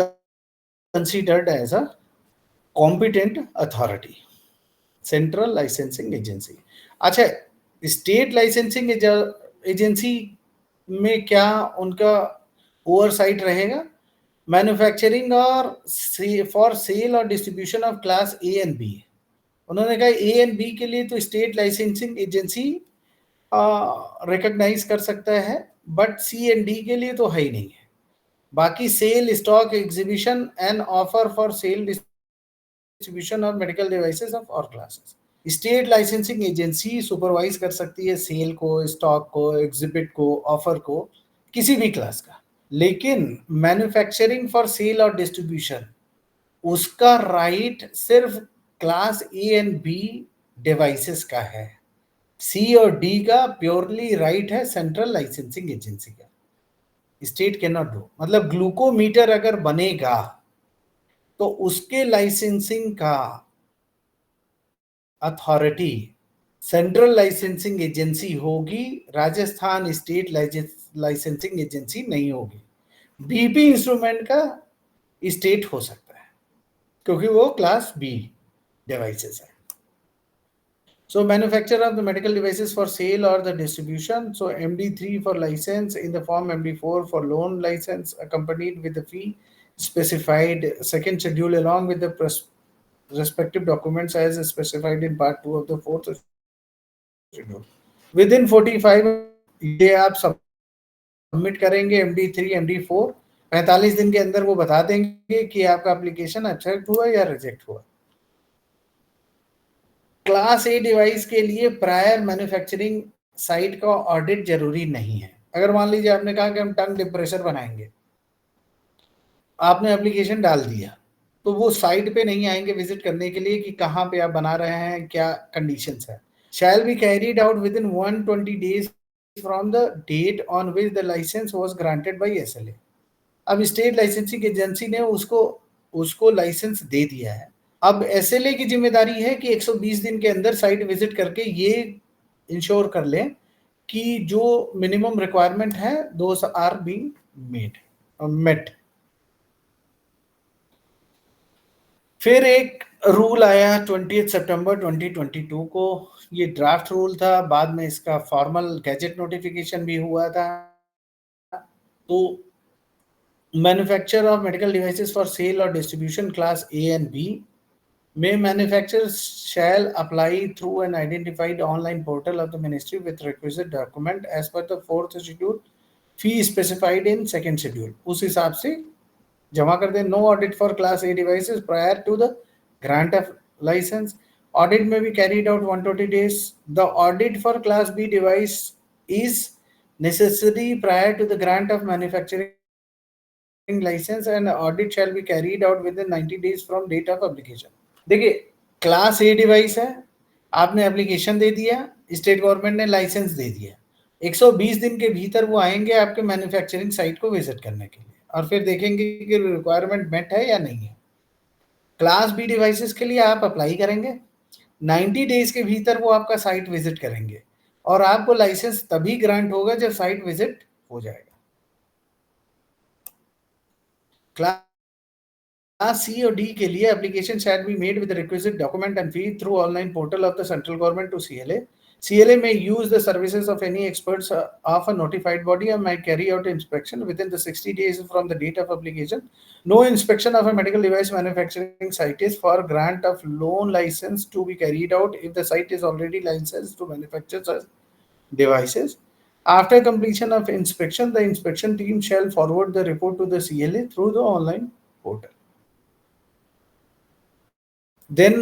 Speaker 1: considered as a competent authority, central licensing agency. अच्छा, state licensing agency में क्या उनका oversight रहेगा? Manufacturing और for sale और distribution of class A and B. उन्होंने कहा ए and B के लिए तो स्टेट लाइसेंसिंग एजेंसी रिकॉग्नाइज कर सकता है, बट सी एंड डी के लिए तो है ही नहीं है। बाकी sale, stock, exhibition and offer for sale, distribution of medical devices of or classes. State licensing agency supervise कर सकती है सेल को, स्टॉक को, एग्जिबिट को, ऑफर को, किसी भी क्लास का। लेकिन मैन्युफैक्चरिंग फॉर सेल और डिस्ट्रीब्यूशन उसका राइट सिर्फ class A and B devices का है। सी और डी का प्योरली राइट है सेंट्रल लाइसेंसिंग एजेंसी का। State can not do. मतलब ग्लूकोमीटर अगर बनेगा तो उसके लाइसेंसिंग का अथॉरिटी सेंट्रल लाइसेंसिंग एजेंसी होगी, राजस्थान स्टेट लाइसेंसिंग एजेंसी नहीं होगी। बीपी इंस्ट्रूमेंट का स्टेट हो सकता है क्योंकि वो क्लास बी डिवाइसेस है। So manufacture of the medical devices for sale or the distribution. So MD3 for license in the form MD4 for loan license accompanied with the fee specified second schedule along with the respective documents as specified in part 2 of the fourth schedule. Within 45 ये आप submit करेंगे MD3 MD4। 45 दिन के अंदर वो बता देंगे कि आपका एप्लीकेशन एक्सेप्ट हुआ या रिजेक्ट हुआ। क्लास ए डिवाइस के लिए प्रायर मैन्युफैक्चरिंग साइट का ऑडिट जरूरी नहीं है। अगर मान लीजिए आपने कहा कि हम टंग डिप्रेशर बनाएंगे, आपने एप्लीकेशन डाल दिया, तो वो साइट पे नहीं आएंगे विजिट करने के लिए कि कहाँ पे आप बना रहे हैं, क्या कंडीशंस है। Shall be carried out within 120 days from the date on which the licence was granted by SLA। अब स्टेट लाइसेंसिंग एजेंसी ने उसको लाइसेंस दे दिया है। अब एसएलए की जिम्मेदारी है कि 120 दिन के अंदर साइट विजिट करके ये इंश्योर कर लें कि जो मिनिमम रिक्वायरमेंट है दोस आर बीइंग मेट। फिर एक रूल आया 20 सितंबर 2022 को, ये ड्राफ्ट रूल था, बाद में इसका फॉर्मल गैजेट नोटिफिकेशन भी हुआ था। तो manufacture of medical devices for sale और distribution class A and B में manufacturers shall apply through an identified online portal of the ministry with requisite document as per the 4th schedule, fee specified in 2nd schedule. उस हिसाब से जमा कर दें। No audit for class A devices prior to the grant of licence. Audit में भी carried out 120 days. The audit for class B device is necessary prior to the grant of manufacturing license and audit shall be carried out within 90 days from date of application. देखिए, class A device है, आपने application दे दिया, state government ने licence दे दिया, 120 दिन के भीतर वो आएंगे आपके मैन्युफैक्चरिंग साइट को विजिट करने के लिए और फिर देखेंगे कि रिक्वायरमेंट मेट है या नहीं है। क्लास बी डिवाइसेस के लिए आप अप्लाई करेंगे, 90 डेज के भीतर वो आपका साइट विजिट करेंगे और आपको लाइसेंस तभी ग्रांट होगा जब साइट विजिट हो जाएगा। क्लास सी और डी के लिए application shall be made with requisite document and fee through online portal of the central government to CLA. CLA may use the services of any experts of a notified body and might carry out inspection within the 60 days from the date of application. No inspection of a medical device manufacturing site is for grant of loan license to be carried out if the site is already licensed to manufacture such devices. After completion of inspection, the inspection team shall forward the report to the CLA through the online portal. Then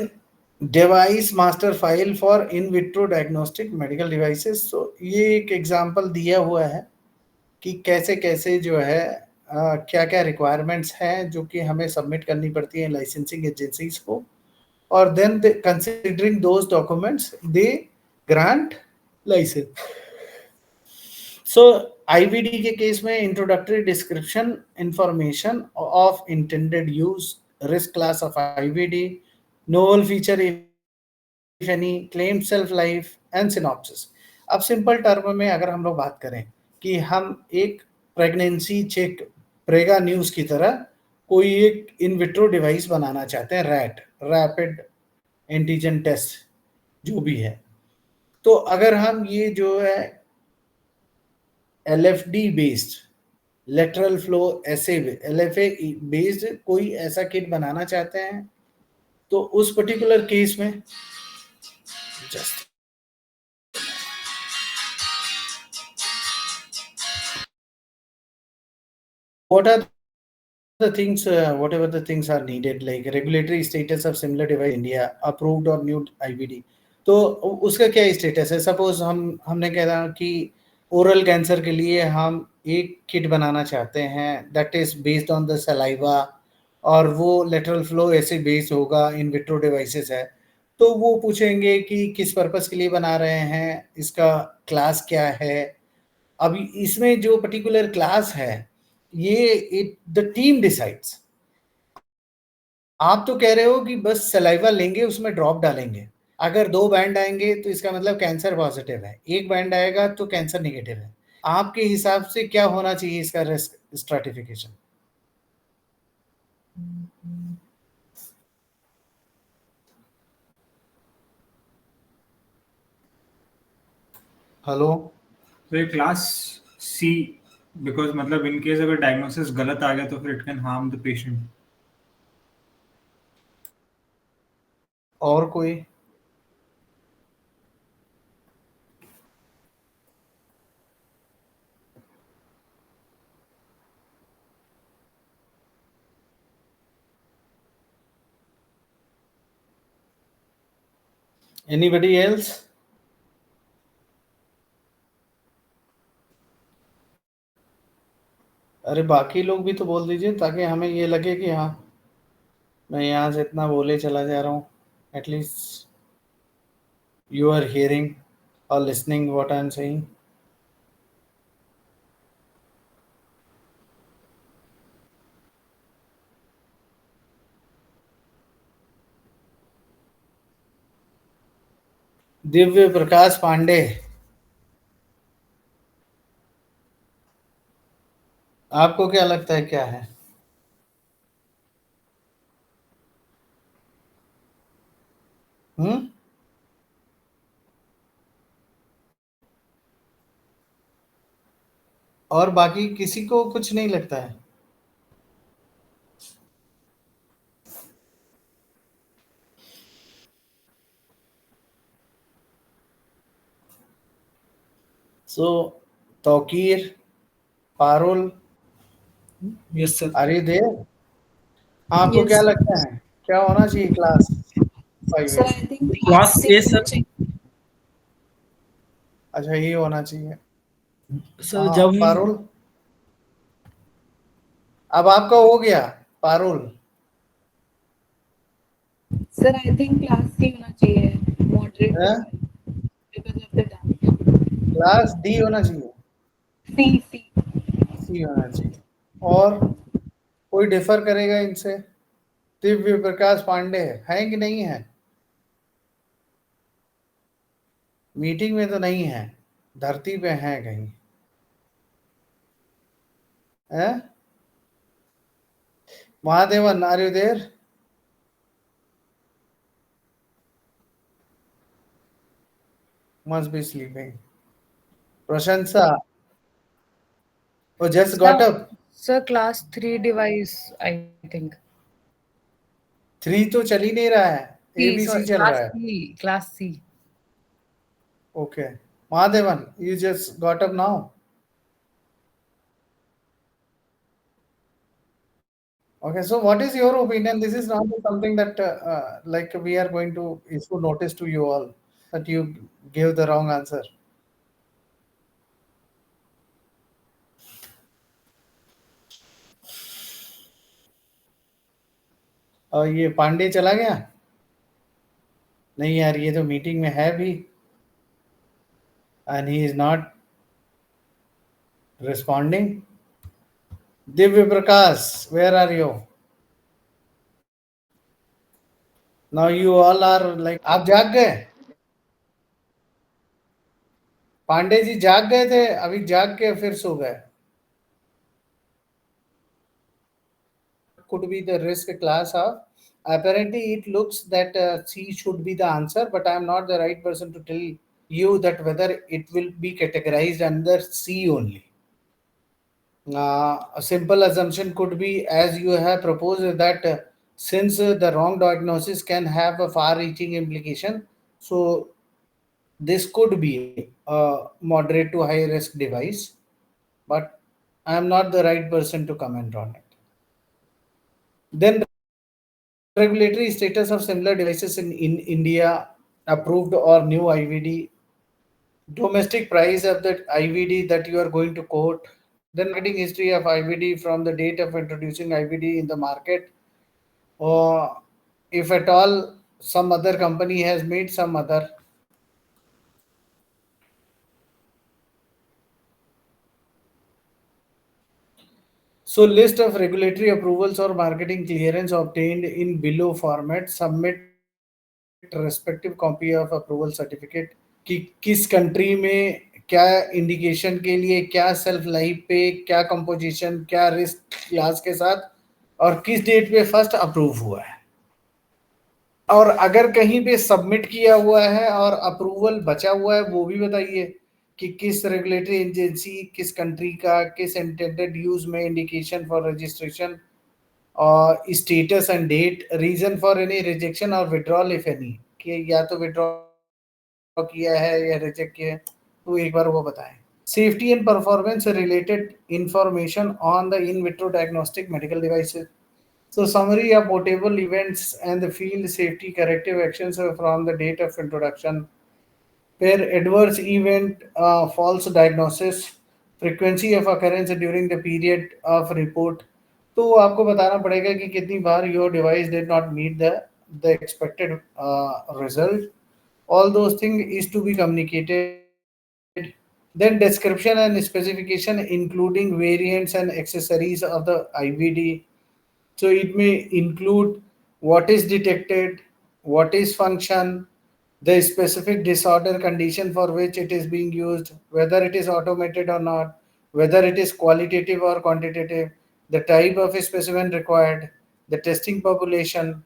Speaker 1: device master file for in vitro diagnostic medical devices. तो ये एक example दिया हुआ है कि कैसे कैसे जो है क्या क्या रिक्वायरमेंट्स हैं जो कि हमें सबमिट करनी पड़ती है लाइसेंसिंग एजेंसीज को, और then considering those documents they grant licence. So IVD के केस में introductory description, information of intended use, risk class of IVD, novel feature if any, claimed self life and synopsis. अब simple term में अगर हम लोग बात करें कि हम एक प्रेगनेंसी चेक प्रेगा न्यूज की तरह कोई एक इन विट्रो डिवाइस बनाना चाहते हैं, रैपिड एंटीजन टेस्ट जो भी है, तो अगर हम ये जो है LFD बेस्ड लेटरल फ्लो एसे LFA बेस्ड कोई ऐसा किट बनाना चाहते हैं, तो उस पर्टिकुलर केस में just what are the things whatever the things are needed like regulatory status of similar device India, approved or new IVD. तो उसका क्या स्टेटस है? सपोज हमने कहा कि ओरल कैंसर के लिए हम एक किट बनाना चाहते हैं that is based on the saliva और वो लेटरल फ्लो ऐसे बेस होगा, इन विट्रो डिवाइसेस है, तो वो पूछेंगे कि किस पर्पस के लिए बना रहे हैं, इसका क्लास क्या है। अब इसमें जो पर्टिकुलर क्लास है ये द टीम डिसाइड्स। आप तो कह रहे हो कि बस सलाइवा लेंगे, उसमें ड्रॉप डालेंगे, अगर 2 बैंड आएंगे तो इसका मतलब कैंसर पॉजिटिव है, 1 बैंड आएगा तो कैंसर नेगेटिव है। आपके हिसाब से क्या होना चाहिए इसका रिस्क स्ट्रैटिफिकेशन? हेलो,
Speaker 5: तो ये क्लास सी बिकॉज मतलब इन केस अगर डायग्नोसिस गलत आ गया तो फिर it can harm the patient.
Speaker 1: और कोई? Anybody else? अरे बाकी लोग भी तो बोल दीजिए ताकि हमें ये लगे कि हाँ मैं यहाँ से इतना बोले चला जा रहा हूँ, एटलीस्ट यू आर हियरिंग और listening what I am saying. Divya Prakash Pandey, आपको क्या लगता है क्या है? और बाकी किसी को कुछ नहीं लगता है? So Tauqeer, Parul,
Speaker 4: Yes, sir.
Speaker 1: Are you there? आपको
Speaker 2: Yes.
Speaker 1: क्या लगता है क्या होना चाहिए क्लास 5
Speaker 2: Sir,
Speaker 1: में?
Speaker 2: I think
Speaker 4: Class A, sir.
Speaker 1: अच्छा, ये होना चाहिए।
Speaker 4: सर
Speaker 1: हाँ,
Speaker 4: जब हम
Speaker 1: पारुल, अब आपका हो गया। Parul,
Speaker 2: Sir, I think class C होना चाहिए moderate
Speaker 1: है?
Speaker 2: because of the damage.
Speaker 1: Class D होना चाहिए,
Speaker 2: C.
Speaker 1: सी होना चाहिए। और कोई डिफर करेगा इनसे? दिव्य प्रकाश पांडे है कि नहीं है? मीटिंग में तो नहीं है, धरती पे है कहीं, है? Mahadevan, are you there? Must be sleeping. Prashansa, oh, just got
Speaker 6: Sir,
Speaker 1: up.
Speaker 6: sir, class 3 device, I think.
Speaker 1: 3 तो चल ही नहीं रहा है,
Speaker 6: C,
Speaker 1: ABC
Speaker 6: sorry,
Speaker 1: चल
Speaker 6: class
Speaker 1: रहा है।
Speaker 6: C, class C.
Speaker 1: Okay. Mahadevan, you just got up now? Okay, so what is your opinion? This is not something that like we are going to issue notice to you all that you gave the wrong answer. और ये पांडे चला गया? नहीं यार, ये तो meeting में है भी and he is not responding. Divya Prakash, where are you? Now you all are like, आप जाग गए? पांडे जी जाग गए थे, अभी जाग के फिर सो गए। Could be the risk class of, apparently it looks that C should be the answer, but I am not the right person to tell you that whether it will be categorized under C only. A simple assumption could be, as you have proposed, that since the wrong diagnosis can have a far-reaching implication, so this could be a moderate to high risk device, but I am not the right person to comment on it. Then regulatory status of similar devices in India, approved or new IVD, domestic price of that IVD that you are going to quote, then marketing history of IVD from the date of introducing IVD in the market, or if at all some other company has made some other. So list of regulatory approvals or marketing clearance obtained in below format, submit respective copy of approval certificate कि किस country में क्या indication के लिए, क्या self life पे, क्या composition, क्या रिस्क क्लास के साथ, और किस डेट पे फर्स्ट अप्रूव हुआ है। और अगर कहीं पे सबमिट किया हुआ है और अप्रूवल बचा हुआ है, वो भी बताइए कि किस रेगुलेटरी एजेंसी, किस कंट्री का, किस इंटेंडेड यूज में इंडिकेशन फॉर रजिस्ट्रेशन, और status and date, reason for any rejection और विड्रॉल इफ एनी, कि या तो विड्रॉ किया है या रिजेक्ट किया है, तो एक बार वो बताएं। Safety and performance related information on the in vitro diagnostic medical devices. So summary of potable events and the field safety corrective actions from the date of introduction. Where adverse event, false diagnosis, frequency of occurrence during the period of report. तो आपको बताना पड़ेगा कि कितनी बार your device did not meet the expected result. All those things is to be communicated. Then description and specification including variants and accessories of the IVD. So it may include what is detected, what is function, the specific disorder condition for which it is being used, whether it is automated or not, whether it is qualitative or quantitative, the type of specimen required, the testing population,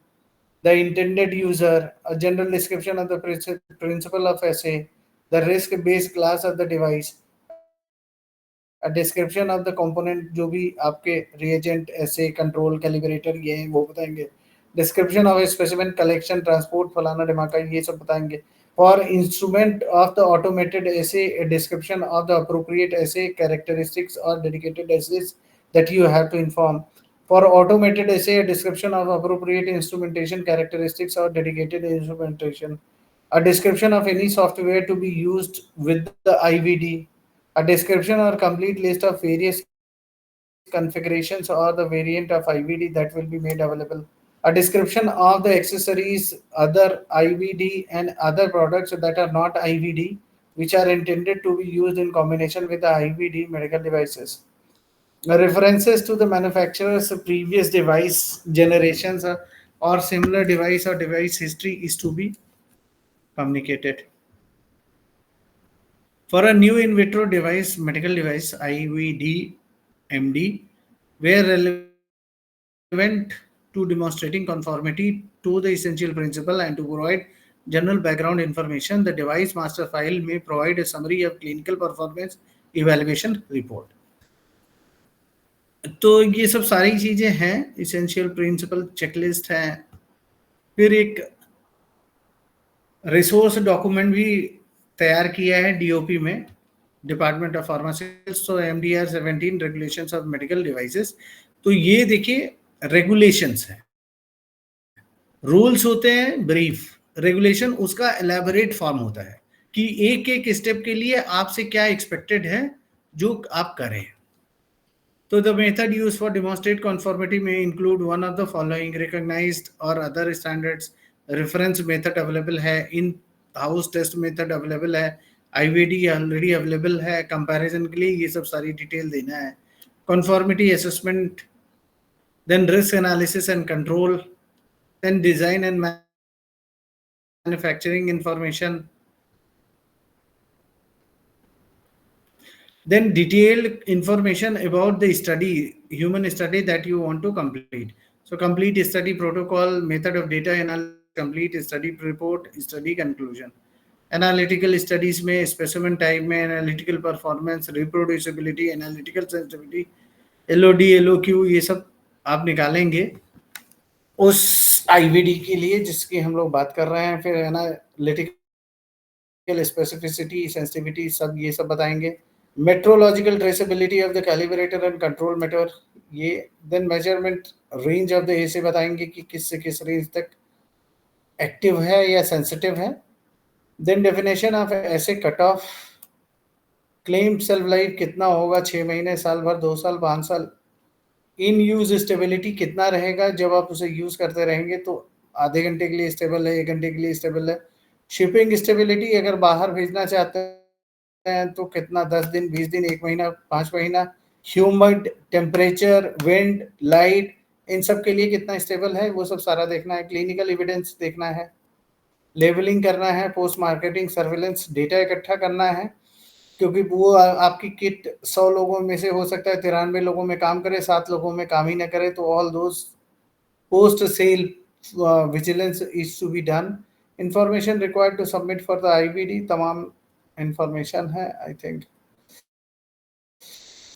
Speaker 1: the intended user, a general description of the principle of assay, the risk-based class of the device, a description of the component जो भी आपके reagent, assay, control, calibrator ये हैं वो बताएंगे, description of a specimen collection, transport फलाना ढिमाका ये सब बताएंगे. For instrument of the automated assay, a description of the appropriate assay characteristics or dedicated assays that you have to inform. For automated assay, a description of appropriate instrumentation characteristics or dedicated instrumentation. A description of any software to be used with the IVD. A description or complete list of various configurations or the variant of IVD that will be made available. A description of the accessories, other IVD and other products that are not IVD, which are intended to be used in combination with the IVD medical devices. References to the manufacturer's previous device generations or similar device or device history is to be communicated. For a new in vitro device, medical device, IVD, MD, where relevant to demonstrating conformity to the essential principle and to provide general background information, the device master file may provide a summary of clinical performance evaluation report. तो ये सब सारी चीजें हैं, essential principal checklist है. फिर एक resource document भी तैयार किया है डीओपी में, डिपार्टमेंट ऑफ फार्मास्यूटिकल्स, तो MDR 17 regulations of medical devices. तो ये देखिए रेगुलेशंस हैं, रूल्स होते हैं ब्रीफ, रेगुलेशन उसका एलैबोरेट फॉर्म होता है कि एक एक स्टेप के लिए आपसे क्या एक्सपेक्टेड है जो आप करें. So the method used for demonstrate conformity may include one of the following recognized or other standards. Reference method available है, in-house test method available है, IVD already available है, comparison के लिए ये सब सारी डिटेल देना है. Conformity assessment, then risk analysis and control, then design and manufacturing information, then detailed information about the study, human study that you want to complete. So complete study protocol, method of data analysis, complete study report, study conclusion. Analytical studies में specimen type में analytical performance, reproducibility, analytical sensitivity, LOD, LOQ ये सब आप निकालेंगे उस IVD के लिए जिसकी हम लोग बात कर रहे हैं. फिर analytical specificity, sensitivity सब ये सब बताएंगे. Metrological traceability of the calibrator and control meter ये, then measurement range of the AC बताएंगे कि किस से किस रेंज तक एक्टिव है या सेंसिटिव है. then definition of ऐसे cut off, claim self life कितना होगा, 6 महीने, साल भर, 2 साल, 5 साल. इन यूज स्टेबिलिटी कितना रहेगा जब आप उसे यूज करते रहेंगे, तो आधे घंटे के लिए स्टेबल है, 1 घंटे के लिए स्टेबल है. शिपिंग स्टेबिलिटी, अगर बाहर भेजना चाहते हैं तो कितना, 10 दिन, 20 दिन, 1 महीना, 5 महीना. ह्यूमिड, टेम्परेचर, विंड, लाइट, इन सब के लिए कितना स्टेबल है वो सब सारा देखना है. क्लिनिकल एविडेंस देखना है, लेवलिंग करना है, पोस्ट मार्केटिंग सर्विलेंस डेटा इकट्ठा करना है, क्योंकि वो आपकी किट 100 लोगों में से हो सकता है 93 लोगों में काम करे, 7 लोगों में काम ही ना करे. तो all those post sale vigilance is to be done. Information required to submit for the IVD, तमाम इंफॉर्मेशन है. आई थिंक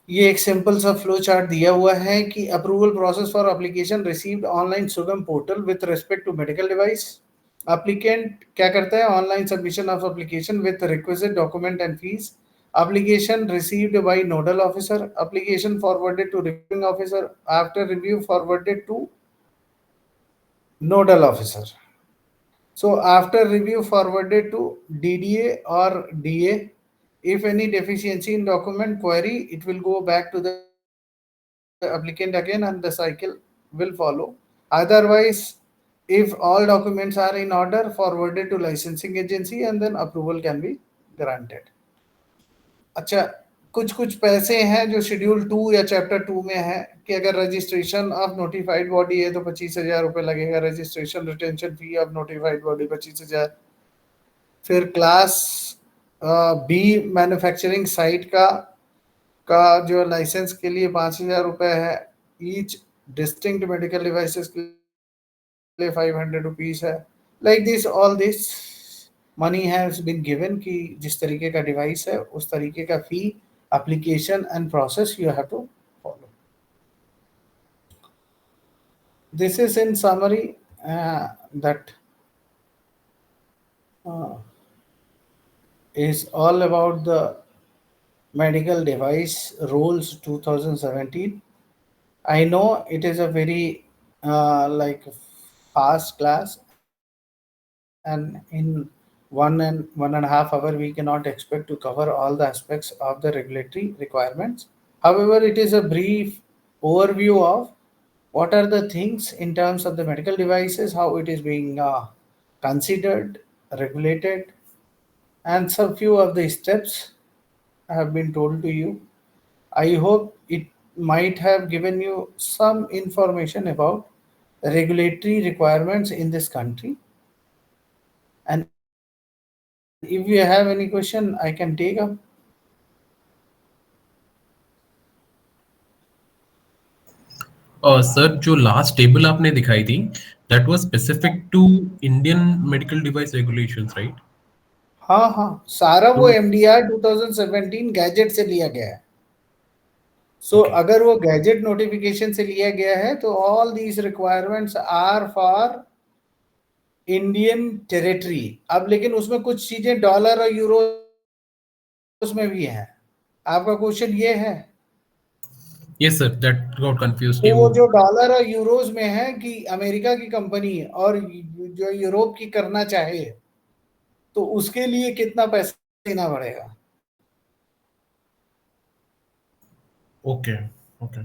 Speaker 1: ये एक सिंपल सा फ्लो चार्ट दिया हुआ है कि approval process for application received online Sugam portal with respect to medical device. Applicant क्या करता है, online submission of application with requisite document and fees. Application received by nodal officer, application forwarded to reviewing officer, after review forwarded to nodal officer. So after review forwarded to DDA or DA. If any deficiency in document query, it will go back to the applicant again and the cycle will follow. Otherwise, if all documents are in order, forwarded to licensing agency and then approval can be granted. अच्छा, कुछ पैसे हैं जो schedule 2 या chapter 2 में है कि अगर रजिस्ट्रेशन ऑफ नोटिफाइड बॉडी है तो 25,000 रुपये लगेगा. Registration retention fee of notified body 25,000. फिर क्लास बी मैन्युफैक्चरिंग साइट का जो लाइसेंस के लिए 5,000 रुपये है, ईच डिस्टिंक्ट मेडिकल डिवाइसेस के लिए 500 रुपीज है। Like this all this money has been given कि जिस तरीके का डिवाइस है उस तरीके का fee, application and process you have to follow. This is in summary that is all about the medical device rules 2017. I know it is a very like fast class, and in 1.5 hours we cannot expect to cover all the aspects of the regulatory requirements. However, it is a brief overview of what are the things in terms of the medical devices, how it is being considered, regulated, and some few of the steps have been told to you. I hope it might have given you some information about regulatory requirements in this country. And if you have any question, I can take up.
Speaker 7: Sir जो last table आपने दिखाई थी that was specific to Indian medical device regulations, right?
Speaker 1: हाँ, सारा वो MDR 2017 gadget से लिया गया है। सो अगर वो गैजेट नोटिफिकेशन से लिया गया है तो all these requirements are for Indian territory. अब लेकिन उसमें कुछ चीजें डॉलर और यूरो उसमें भी है। आपका क्वेश्चन ये है?
Speaker 7: Yes sir, that got confused.
Speaker 1: तो वो जो डॉलर और यूरोज में है कि अमेरिका की कंपनी और जो यूरोप की करना चाहे तो उसके लिए कितना पैसा देना पड़ेगा।
Speaker 7: ओके।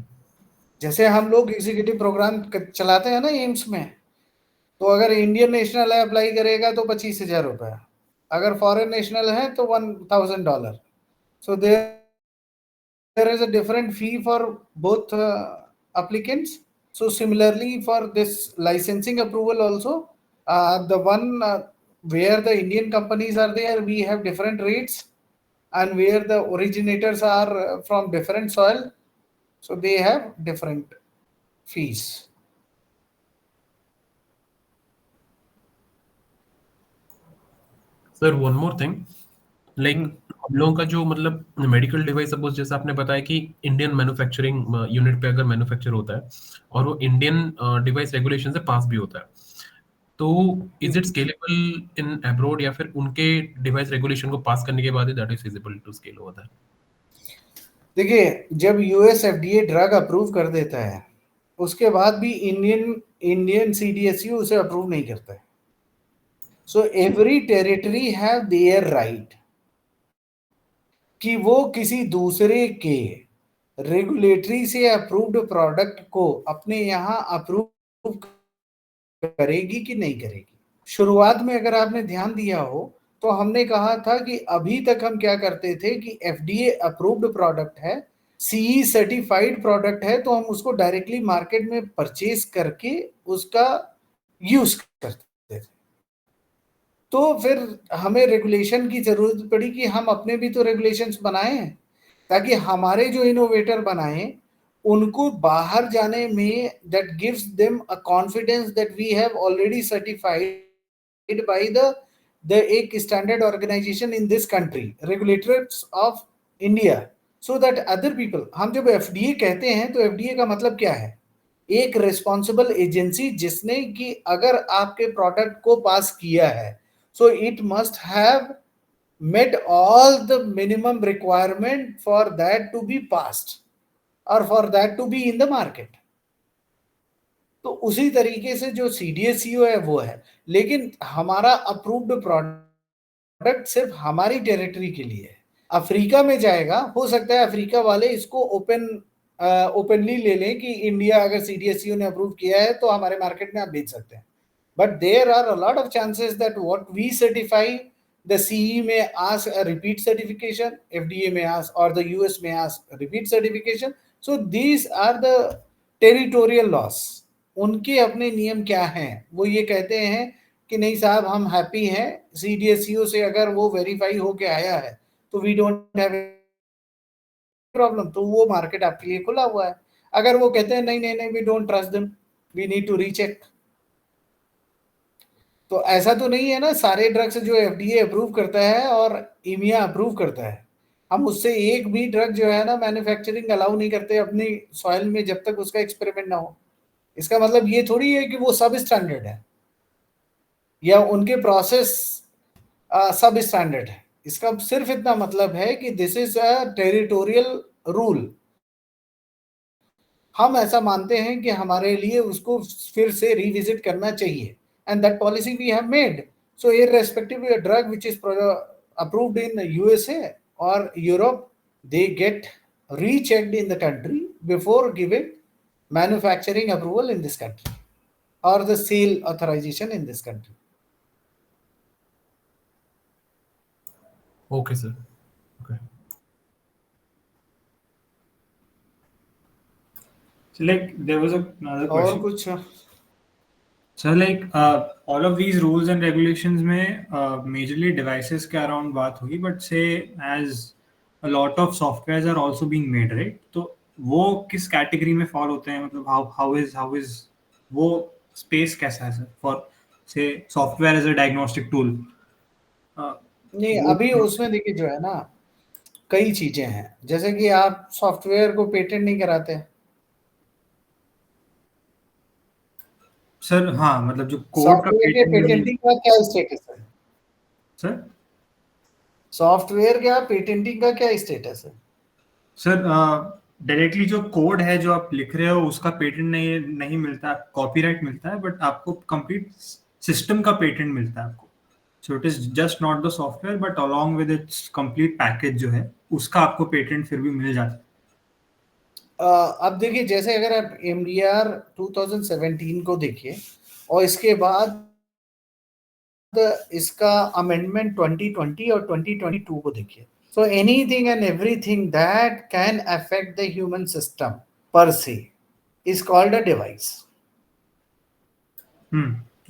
Speaker 1: जैसे हम लोग एग्जीक्यूटिव प्रोग्राम चलाते हैं ना एम्स में, तो अगर इंडियन नेशनल है अप्लाई करेगा तो 25,000 रुपये, अगर फॉरेन नेशनल है तो $1,000। सो there is a different fee for both applicants. So similarly for this licensing approval also, the one where the Indian companies are there, we have different rates, and where the originators are from different soil, so they have different fees.
Speaker 7: Sir one more thing, like हम लोगों का जो मतलब medical device, suppose जैसे आपने बताया कि Indian manufacturing unit पे अगर मैन्युफैक्चर होता है और वो इंडियन डिवाइस रेगुलेशन से पास भी होता है, तो is it scalable in abroad या फिर उनके डिवाइस रेगुलेशन को पास करने के बाद ही that is feasible to scale होता है?
Speaker 1: देखिए, जब यूएस FDA ड्रग अप्रूव कर देता है उसके बाद भी इंडियन CDSU उसे अप्रूव नहीं करता है। So every territory have their right कि वो किसी दूसरे के रेगुलेटरी से अप्रूव्ड प्रोडक्ट को अपने यहाँ अप्रूव करेगी कि नहीं करेगी। शुरुआत में अगर आपने ध्यान दिया हो तो हमने कहा था कि अभी तक हम क्या करते थे कि FDA अप्रूव्ड प्रोडक्ट है, CE सर्टिफाइड प्रोडक्ट है, तो हम उसको डायरेक्टली मार्केट में परचेज करके उसका यूज करते थे। तो फिर हमें रेगुलेशन की जरूरत पड़ी कि हम अपने भी तो रेगुलेशंस बनाएं ताकि हमारे जो इनोवेटर बनाए उनको बाहर जाने में that gives them a confidence that we have already certified by the एक standard organization in this country, regulators of India, so that other people, हम जब FDA कहते हैं तो FDA का मतलब क्या है? एक रिस्पॉन्सिबल एजेंसी जिसने कि अगर आपके प्रोडक्ट को पास किया है, so it must have met all the minimum requirement for that to be passed or for that to be in the market. तो उसी तरीके से जो CDSCO है वो है, लेकिन हमारा अप्रूव्ड प्रोडक्ट सिर्फ हमारी टेरिटरी के लिए है। अफ्रीका में जाएगा, हो सकता है अफ्रीका वाले इसको ओपनली ले लें कि इंडिया अगर CDSCO ने अप्रूव किया है तो हमारे मार्केट में आप बेच सकते हैं, but there are a lot of chances that what we certify, the CE may ask a repeat certification, FDA may ask, or the US may ask a repeat certification. So these are the territorial laws. उनके अपने नियम क्या हैं? वो ये कहते हैं कि नहीं साहब हम हैप्पी हैं, CDSCO से अगर वो वेरीफाई होके आया है तो वी डोंट हैव प्रॉब्लम, तो वो मार्केट आपके लिए खुला हुआ है। अगर वो कहते हैं नहीं नहीं नहीं we don't trust them, we need to recheck, तो ऐसा तो नहीं है ना सारे ड्रग्स जो FDA अप्रूव करता है और EMEA अप्रूव करता है, हम उससे एक भी ड्रग जो है ना मैन्युफैक्चरिंग अलाउ नहीं करते अपनी सॉइल में जब तक उसका एक्सपेरिमेंट ना हो। इसका मतलब ये थोड़ी है कि वो सब स्टैंडर्ड है या उनके प्रोसेस सब स्टैंडर्ड है। इसका सिर्फ इतना मतलब है कि this is a territorial rule, हम ऐसा मानते हैं कि हमारे लिए उसको फिर से रिविजिट करना चाहिए, and that policy we have made. So irrespective of drug which is approved in USA or Europe, they get rechecked in the country before giving manufacturing approval in this country or the sale authorization in this country.
Speaker 7: Okay, sir. Okay.
Speaker 5: So like there was another
Speaker 1: और
Speaker 5: question.
Speaker 1: कुछ
Speaker 5: So like all of these rules and regulations में majorly devices के around बात हुई, but say as a lot of softwares are also being made, right? तो वो किस category में fall होते हैं, मतलब how is वो space कैसा है sir for say software as a diagnostic tool?
Speaker 1: नहीं, अभी उसमें देखिए जो है ना कई चीजें हैं, जैसे कि आप सॉफ्टवेयर को पेटेंट नहीं कराते।
Speaker 5: सर हाँ, मतलब जो कोड का
Speaker 1: सॉफ्टवेयर के पेटेंटिंग का क्या स्टेटस है
Speaker 5: सर?
Speaker 1: सॉफ्टवेयर का पेटेंटिंग का क्या स्टेटस है
Speaker 5: सर डायरेक्टली जो कोड है जो आप लिख रहे हो उसका पेटेंट नहीं मिलता, कॉपीराइट मिलता है, बट आपको कंप्लीट सिस्टम का पेटेंट मिलता है आपको। So it is just not the software but along with its complete package जो है उसका आपको पेटेंट फिर भी मिल जाता है।
Speaker 1: अब देखिए जैसे अगर आप MDR 2017 को देखिए और इसके बाद इसका अमेंडमेंट 2020 और 2022 को देखिए, so anything and everything that can affect the human system per se is called a device.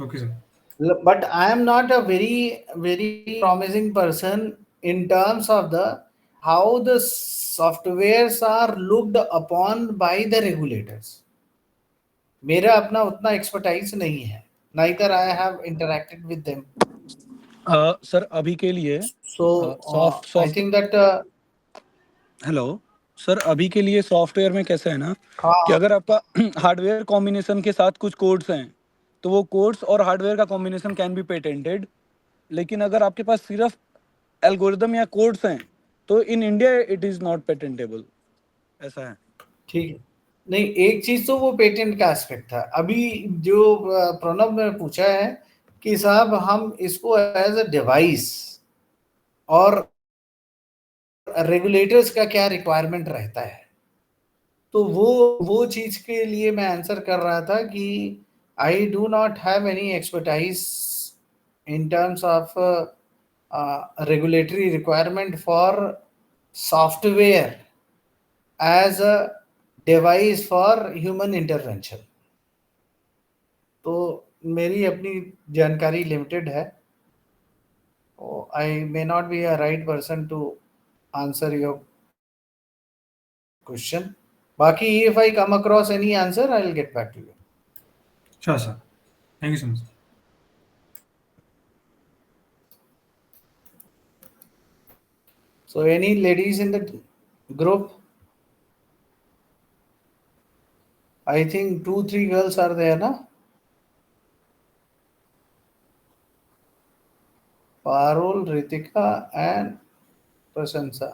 Speaker 5: Okay sir.
Speaker 1: But I am not a very promising person in terms of the how the softwares are looked upon by the regulators. मेरा अपना उतना expertise नहीं है, neither I have interacted with them.
Speaker 3: Sir अभी के लिए
Speaker 1: So I think that
Speaker 3: hello sir, अभी के लिए सॉफ्टवेयर में कैसा है ना कि अगर आपका हार्डवेयर कॉम्बिनेशन के साथ कुछ कोड्स हैं तो वो कोड्स और हार्डवेयर का कॉम्बिनेशन कैन बी पेटेंटेड, लेकिन अगर आपके पास सिर्फ एल्गोरिदम या कोड्स हैं तो in India it is not patentable, ऐसा है।
Speaker 1: ठीक है, नहीं एक चीज तो वो पेटेंट का एस्पेक्ट था। अभी जो प्रणव ने पूछा है कि साहब हम इसको एज अ डिवाइस और रेगुलेटर्स का क्या रिक्वायरमेंट रहता है, तो वो चीज के लिए मैं आंसर कर रहा था कि I do not have any expertise in terms of regulatory requirement for software as a device for human intervention. तो मेरी अपनी जानकारी लिमिटेड है, I may not be a right person to answer your question. Baki, if I come across any answer, I'll get back to you.
Speaker 5: Sure sir. Thank you so much.
Speaker 1: So any ladies in the group? I think 2-3 girls are there, na? Parul, Ritika and Prasansa.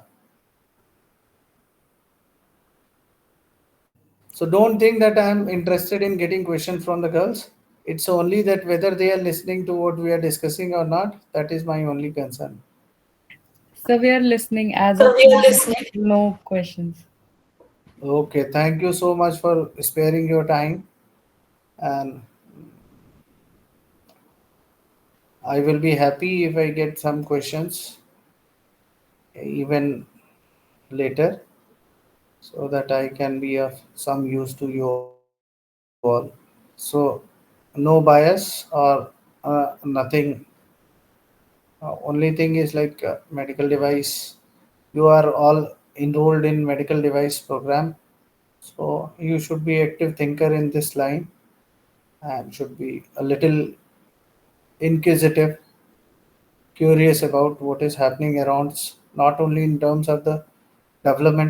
Speaker 1: So don't think that I am interested in getting questions from the girls. It's only that whether they are listening to what we are discussing or not, that is my only concern.
Speaker 6: So we are listening as of no questions.
Speaker 1: Okay, thank you so much for sparing your time, and I will be happy if I get some questions even later so that I can be of some use to you all. So no bias or nothing. Only thing is like medical device. You are all enrolled in medical device program, so you should be active thinker in this line and should be a little inquisitive, curious about what is happening around, not only in terms of the development